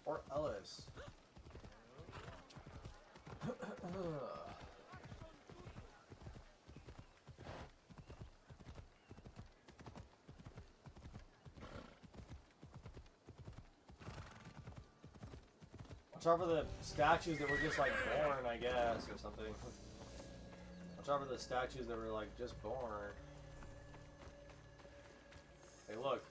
Or Ellis. Watch out for the statues that were just like born, I guess, or something. Watch out for the statues that were like just born. Hey, look.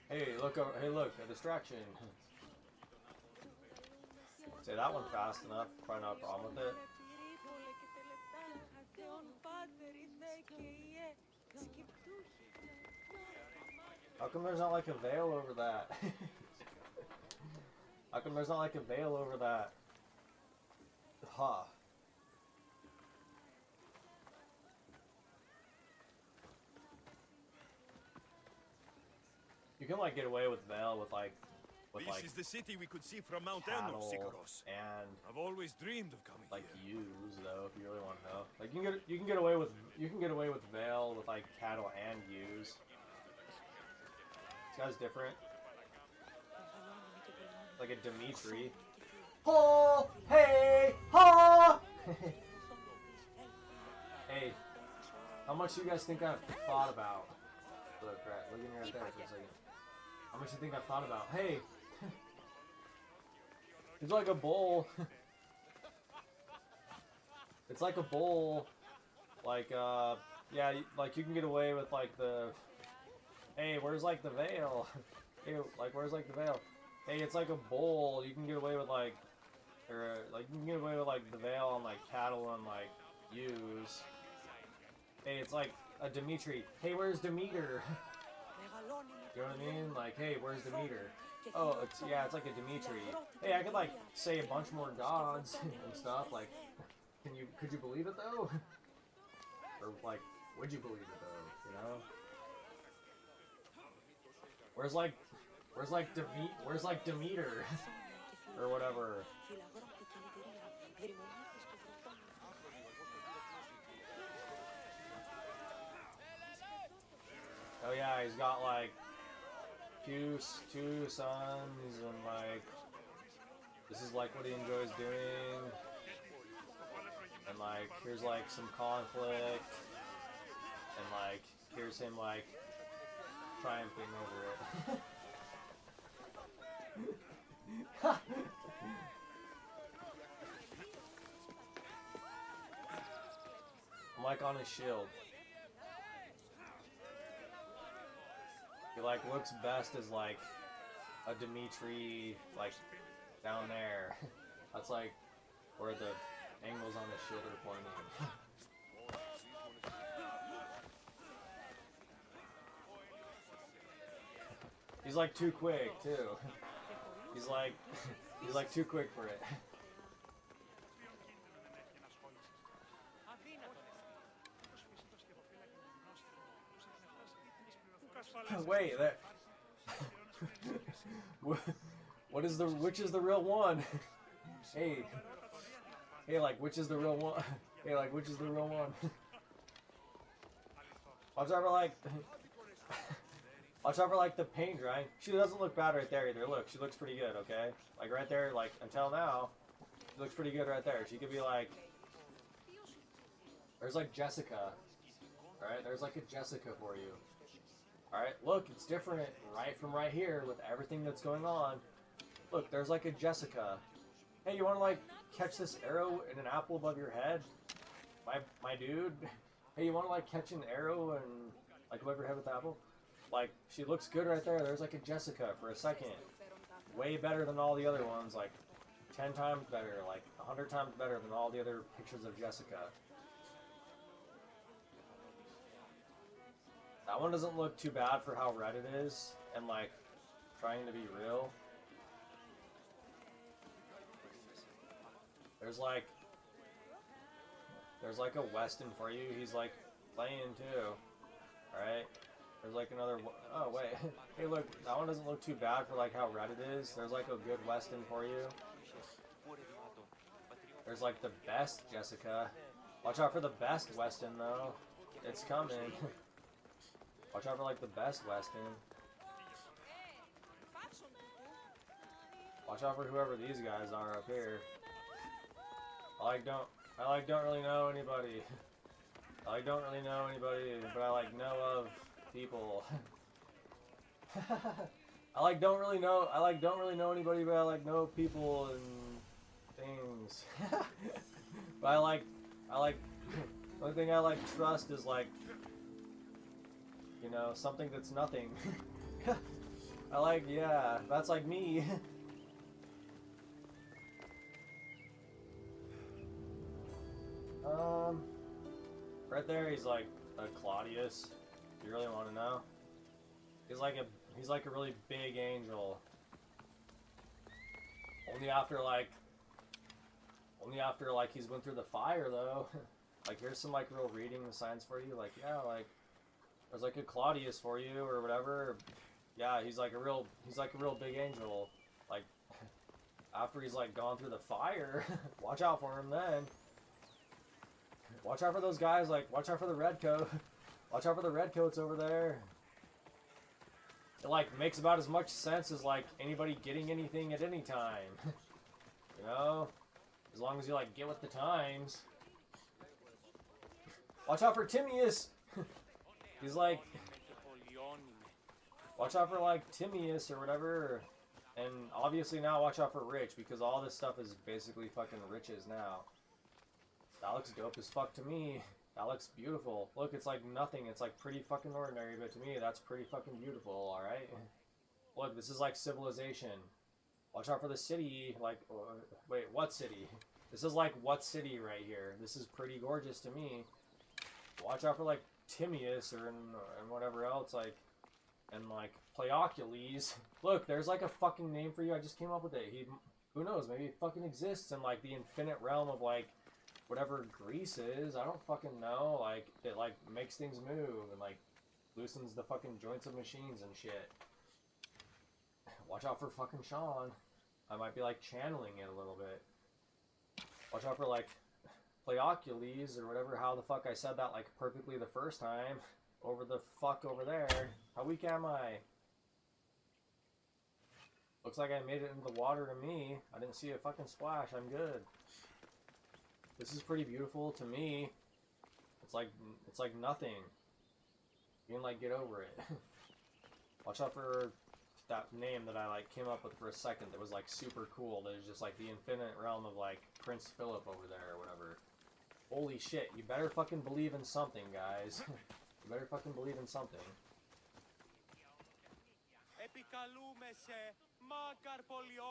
Hey, look over. Hey, look, a distraction. Say that one fast enough. Probably not a problem with it. How come there's not like a veil over that? How come there's not like a veil over that? Huh. can like get away with Vale with like This is the city we could see from Mount Enno, cattle Sikaros. and I've always dreamed of coming like here. ewes though, if you really want to know. Like you can get away with Vale with like cattle and ewes. This guy's different. Like a Dimitri. Ha! Hey! Ha! Hey, how much do you guys think I've thought about? Look at me right there for a second. How much do you think I've thought about? Hey! It's like a bowl. It's like a bowl. Like, yeah, like you can get away with like the... Hey, where's like the veil? Hey, like where's like the veil? Hey, it's like a bowl. You can get away with like... Or, like, you can get away with like the veil on like cattle and like ewes. Hey, it's like a Dimitri. Hey, where's Demeter? You know what I mean? Like, hey, where's Demeter? Oh, it's it's like a Dimitri. Hey, I could like say a bunch more gods and stuff. Like, could you believe it though? Or like, would you believe it though? You know? Where's like Demeter or whatever? Oh yeah, he's got like two sons, and like this is like what he enjoys doing, and like here's like some conflict, and like here's him like triumphing over it. I'm like on his shield. He like looks best as like a Dimitri like down there. That's like where the angles on his shield are pointing. He's like too quick too. He's like too quick for it. Wait, that. Which is the real one? Hey, like which is the real one? Hey, like which is the real one? Watch out for like the paint drying. She doesn't look bad right there either. Look, she looks pretty good. Okay, like right there, like until now, she looks pretty good right there. She could be like. There's like Jessica, right? There's like a Jessica for you. Alright, look, it's different right from right here with everything that's going on. Look, there's like a Jessica. Hey, you wanna like catch this arrow in an apple above your head? My dude? Hey, you wanna like catch an arrow and like above your head with the apple? Like, she looks good right there. There's like a Jessica for a second. Way better than all the other ones, like 10 times better, like 100 times better than all the other pictures of Jessica. That one doesn't look too bad for how red it is, and like, trying to be real. There's like a Weston for you, he's like, playing too. Alright? There's like another, oh wait, hey look, that one doesn't look too bad for like how red it is. There's like a good Weston for you. There's like the best Jessica. Watch out for the best Weston though. It's coming. Watch out for like the best Weston. Watch out for whoever these guys are up here. I don't really know anybody. I don't really know anybody, but I like know of people. I don't really know anybody, but I like know people and things. But I like the only thing I like trust is like, you know, something that's nothing. Yeah, that's like me. Right there, he's like a Claudius. If you really want to know, he's like a really big angel. Only after like he's went through the fire though. Like here's some like real reading the signs for you. Like yeah, like there's like a Claudius for you or whatever. Yeah, he's like a real big angel. Like, after he's like gone through the fire, watch out for him then. Watch out for those guys, like, watch out for the red coat. Watch out for the red coats over there. It like makes about as much sense as like anybody getting anything at any time. You know? As long as you like get with the times. Watch out for Timaeus! He's like, watch out for like Timaeus or whatever. And obviously now watch out for Rich, because all this stuff is basically fucking Rich's now. That looks dope as fuck to me. That looks beautiful. Look, it's like nothing. It's like pretty fucking ordinary, but to me that's pretty fucking beautiful, alright? Look, this is like civilization. Watch out for the city. Like, wait, what city? This is like what city right here? This is pretty gorgeous to me. Watch out for like Timaeus and whatever else, like, and like Pleocules. Look, there's like a fucking name for you. I just came up with it. Who knows? Maybe it fucking exists in like the infinite realm of like whatever Greece is. I don't fucking know. Like, it like makes things move and like loosens the fucking joints of machines and shit. Watch out for fucking Sean. I might be like channeling it a little bit. Watch out for like Pleocules or whatever, how the fuck I said that like perfectly the first time. Over the fuck over there. How weak am I? Looks like I made it into the water to me. I didn't see a fucking splash. I'm good. This is pretty beautiful to me. It's like nothing. You can like get over it. Watch out for that name that I like came up with for a second that was like super cool. That is just like the infinite realm of like Prince Philip over there or whatever. Holy shit, you better fucking believe in something, guys. You better fucking believe in something.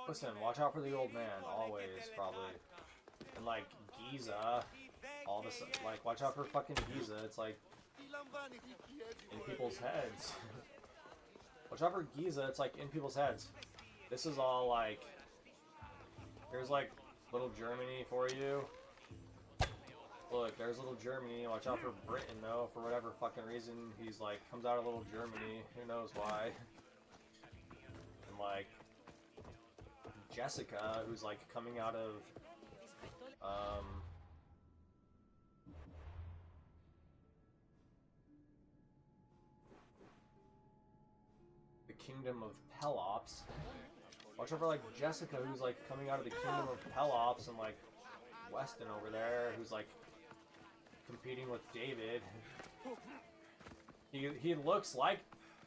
Listen, watch out for the old man, always, probably. And like Giza, all this, like, watch out for fucking Giza. It's like in people's heads. Watch out for Giza. It's like in people's heads. This is all like, here's like little Germany for you. Look, there's little Germany. Watch out for Britain, though. For whatever fucking reason, he's like, comes out of little Germany. Who knows why? And like, Jessica, who's like coming out of, the kingdom of Pelops. Watch out for like Jessica, who's like coming out of the kingdom of Pelops, and like Weston over there, who's like competing with David. He looks like,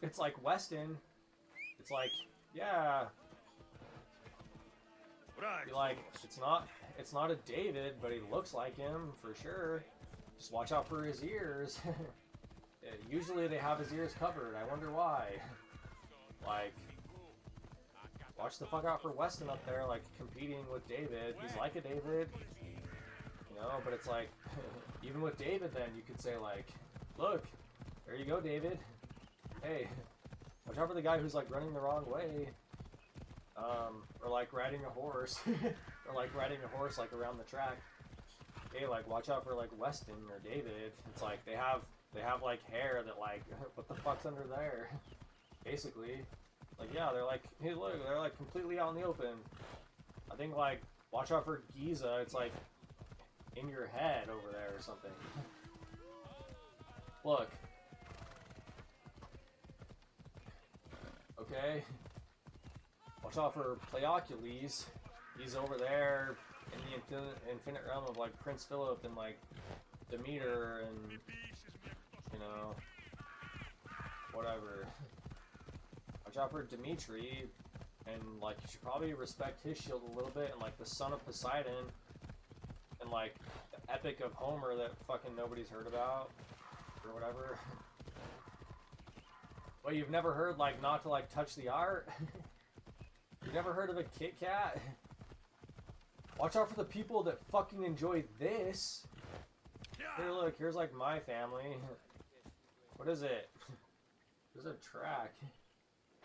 it's like Weston. It's like, yeah. You're like, it's not a David, but he looks like him for sure. Just watch out for his ears. Usually they have his ears covered. I wonder why. Like, watch the fuck out for Weston up there, like competing with David. He's like a David. No, but it's like, even with David then, you could say like, look, there you go, David. Hey, watch out for the guy who's like running the wrong way. Or like riding a horse. Or like riding a horse like around the track. Hey, like watch out for like Weston or David. It's like they have like hair that like, what the fuck's under there? Basically. Like, yeah, they're like, hey look, they're like completely out in the open. I think like, watch out for Giza, it's like in your head over there or something. Look. Okay. Watch out for Pleocules. He's over there in the infinite realm of like Prince Philip and like Demeter and, you know, whatever. Watch out for Dimitri, and like you should probably respect his shield a little bit, and like the son of Poseidon, and like the Epic of Homer that fucking nobody's heard about, or whatever. Well, you've never heard like not to like touch the art? You've never heard of a Kit Kat? Watch out for the people that fucking enjoy this. Here, look, here's like my family. What is it? There's a track.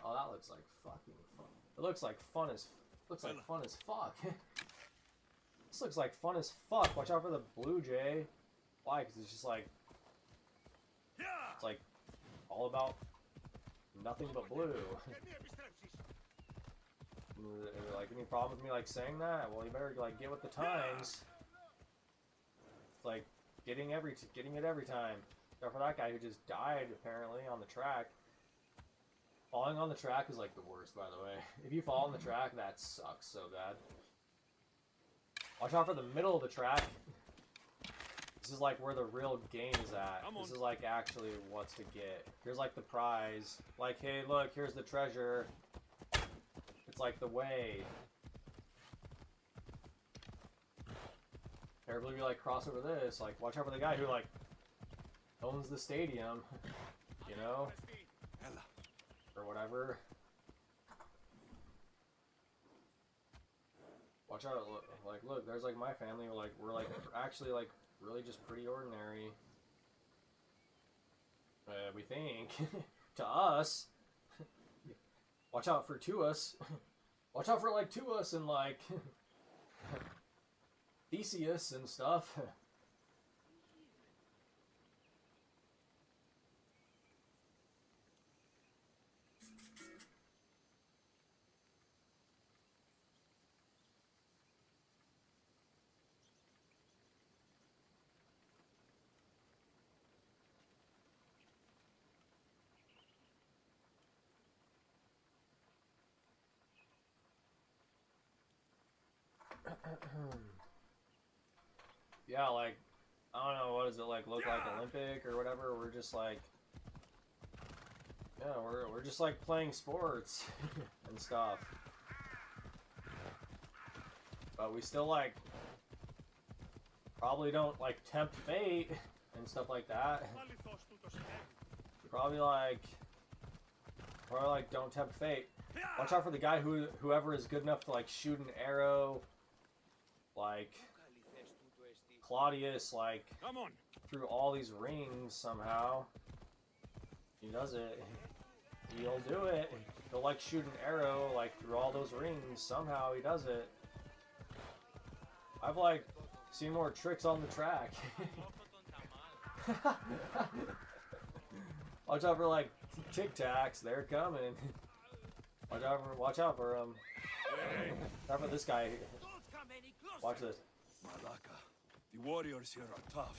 Oh, that looks like fucking fun. It looks like fun as fuck. This looks like fun as fuck. Watch out for the Blue Jay. Why? Because it's just like, it's like all about nothing but blue. Like, any problem with me like saying that? Well, you better like get with the times. It's like getting it every time. Except for that guy who just died apparently on the track. Falling on the track is like the worst, by the way. If you fall on the track, that sucks so bad. Watch out for the middle of the track. This is like where the real game is at. This is like actually what's to get. Here's like the prize. Like, hey, look, here's the treasure. It's like the way. Everybody like cross over this. Like, watch out for the guy who like owns the stadium. You know? Or whatever. Watch out, look, there's like my family, we're like actually like really just pretty ordinary. We think. To us. Watch out for to us. Watch out for like to us and like Theseus and stuff. Yeah, like, I don't know, what does it like look like Olympic or whatever? We're just like, yeah, we're just like playing sports and stuff. But we still like probably don't like tempt fate and stuff like that. Probably like don't tempt fate. Watch out for the guy whoever is good enough to like shoot an arrow, like Claudius, like through all these rings somehow. He does it. He'll do it. He'll like shoot an arrow like through all those rings. Somehow he does it. I've like seen more tricks on the track. Watch out for like Tic Tacs. They're coming. Watch out for them. Watch out for this guy. Watch this. Malaka, the warriors here are tough.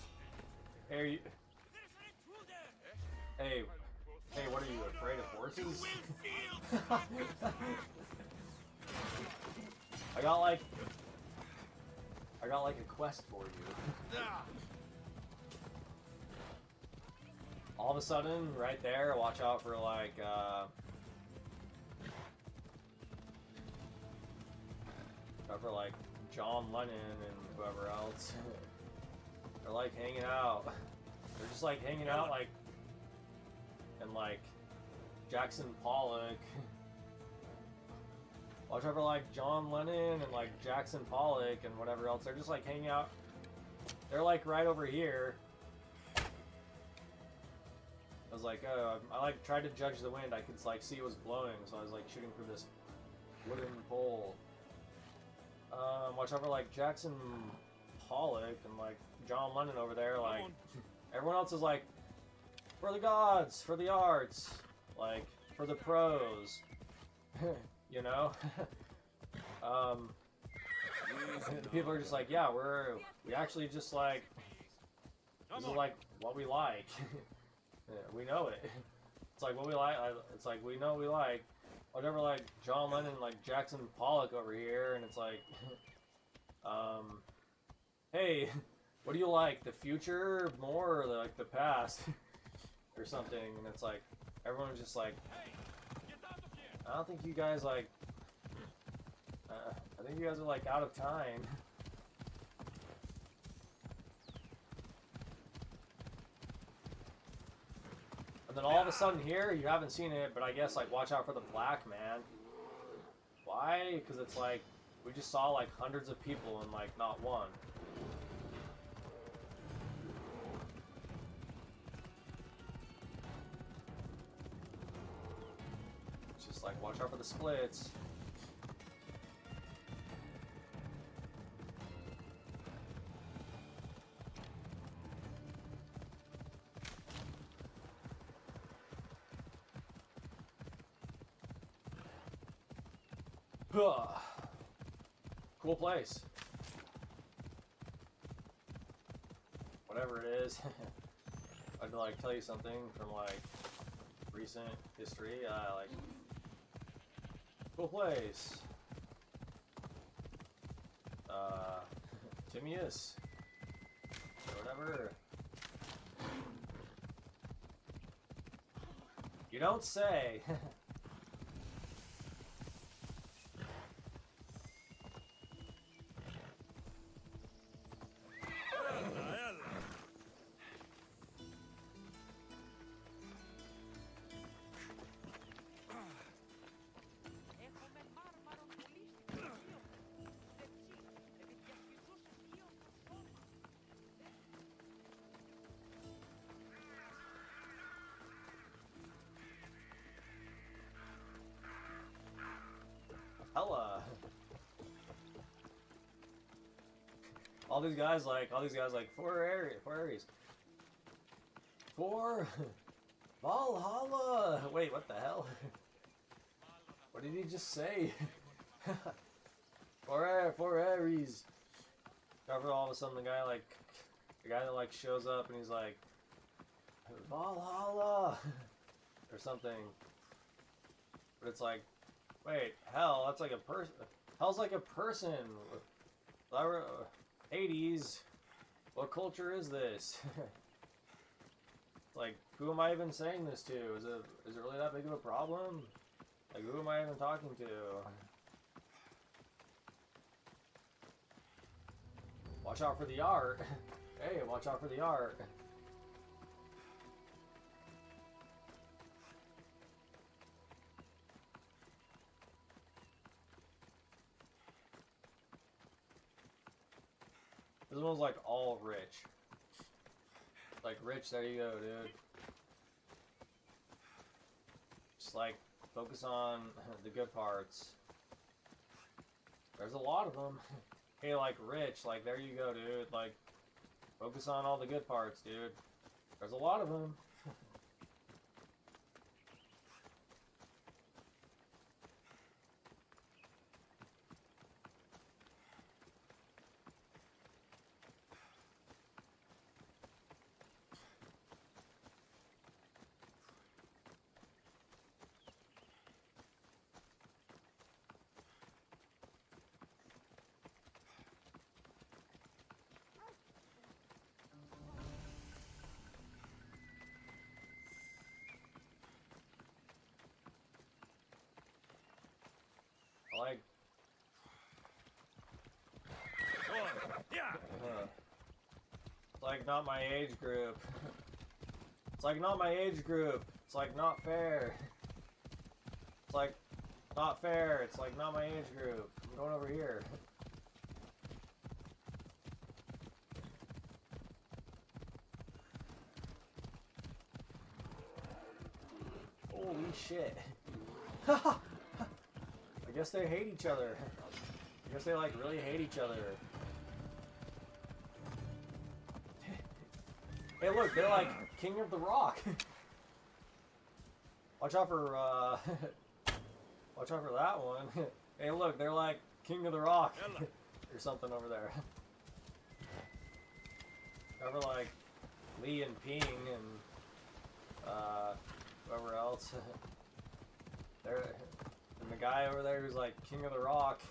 Hey, are you... Hey, what are you, afraid of horses? I got like a quest for you. All of a sudden, right there, watch out for like, John Lennon and whoever else. They're like hanging out. They're just like hanging out like, and like Jackson Pollock. Watch out for like John Lennon and like Jackson Pollock and whatever else. They're just like hanging out. They're like right over here. I was like, I like tried to judge the wind. I could like see it was blowing, so I was like shooting for this wooden pole. Watch out for like Jackson Pollock and like John Lennon over there. Like everyone else is like for the gods, for the arts, like for the pros. You know. The people are just like, yeah, we actually just like this is like what we like. Yeah, we know it. It's like what we like. It's like we know what we like. Whatever, like John Lennon, like Jackson Pollock over here, and it's like, hey, what do you like? The future more, or like the past, or something? And it's like everyone's just like, I don't think you guys like. I think you guys are like out of time. And then all of a sudden here, you haven't seen it, but I guess like watch out for the black man. Why? Because it's like, we just saw like hundreds of people and like not one. It's just like, watch out for the splits. Cool place. Whatever it is. I'd like tell you something from like recent history. Like cool place. Timaeus. Or whatever. You don't say. Έχουμε μάρμαρο πουλί στην Οδείο. Δεξί, επειδή διασχιζούσες λίγο το σώμα. Hella. All these guys like for Ares. For Valhalla. Wait, what the hell? What did he just say? For Ares. After all of a sudden the guy that like shows up and he's like Valhalla or something. But it's like, wait, hell, that's like a person. Hell's like a person. Hades. What culture is this? Like, who am I even saying this to? Is it really that big of a problem? Like, who am I even talking to? Watch out for the art. Hey, watch out for the art. This one's like all rich. Like rich, there you go, dude. Just like focus on the good parts. There's a lot of them. Hey, like rich, like there you go, dude. Like focus on all the good parts, dude. There's a lot of them. Like, it's like not my age group. It's like not my age group. It's like not fair. It's like not fair. It's like not my age group. I'm going over here. Holy shit. I guess they hate each other. I guess they like really hate each other. Hey look, they're like King of the Rock. Watch out for watch out for that one. Hey look, they're like King of the Rock or something over there. Over like Lee and Ping and whoever else. They're and the guy over there who's like King of the Rock.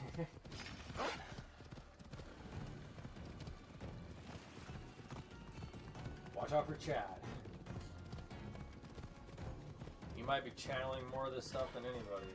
Watch out for Chad. He might be channeling more of this stuff than anybody.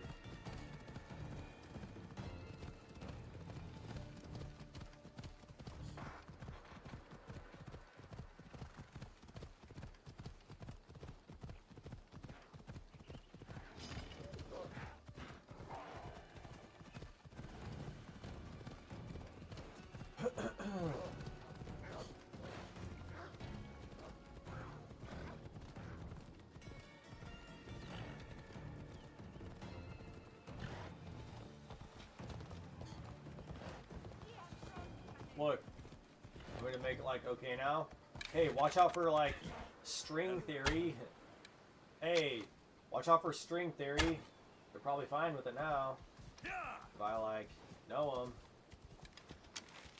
Look, I'm going to make it like okay now. Hey, watch out for like string theory. Hey, watch out for string theory. They're probably fine with it now. if I like know them.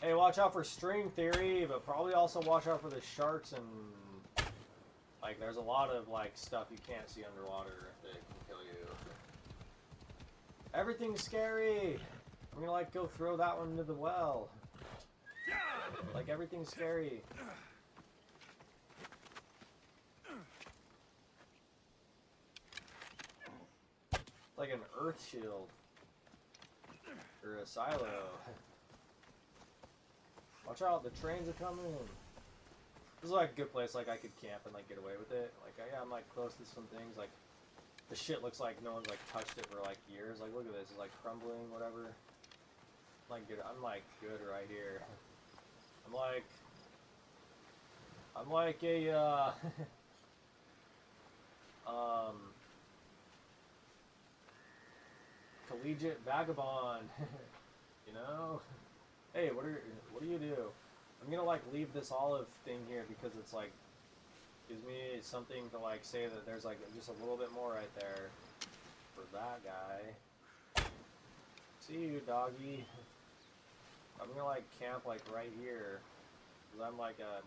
Hey, watch out for string theory, but probably also watch out for the sharks and like there's a lot of like stuff you can't see underwater that can kill you. Everything's scary. I'm gonna like go throw that one into the well. Like everything's scary. Like an earth shield. Or a silo. Watch out, the trains are coming. This is like a good place, like I could camp and like get away with it. Like yeah, I'm like close to some things. Like the shit looks like no one's like touched it for like years. Like look at this, it's like crumbling, whatever. Like good. I'm like good right here. I'm like a collegiate vagabond. You know? Hey, what do you do? I'm gonna like leave this olive thing here because it's like gives me something to like say that there's like just a little bit more right there for that guy. See you, doggy. I'm gonna like camp like right here because I'm like a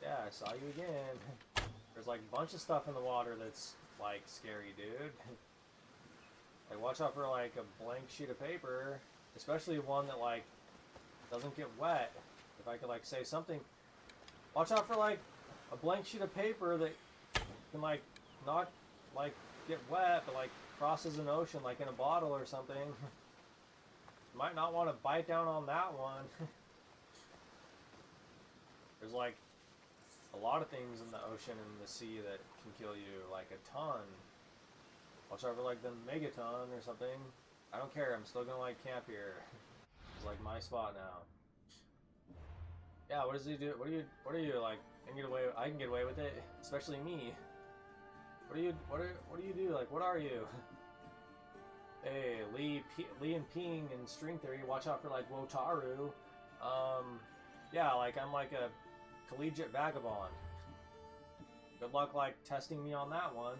yeah, I saw you again. There's like a bunch of stuff in the water that's like scary, dude. Like watch out for like a blank sheet of paper, especially one that like doesn't get wet. If I could like say something, watch out for like a blank sheet of paper that can like not like get wet, but like crosses an ocean like in a bottle or something. Might not want to bite down on that one. There's like a lot of things in the ocean and the sea that can kill you, like a ton. Watch out for like the megaton or something. I don't care, I'm still gonna like camp here. It's like my spot now. Yeah, what does he do? What are you like? I can get away with it, especially me. What do you do? Like, what are you? Hey, Lee and Ping and string theory. Watch out for like Wotaru. Yeah, like I'm like a collegiate vagabond. Good luck like testing me on that one.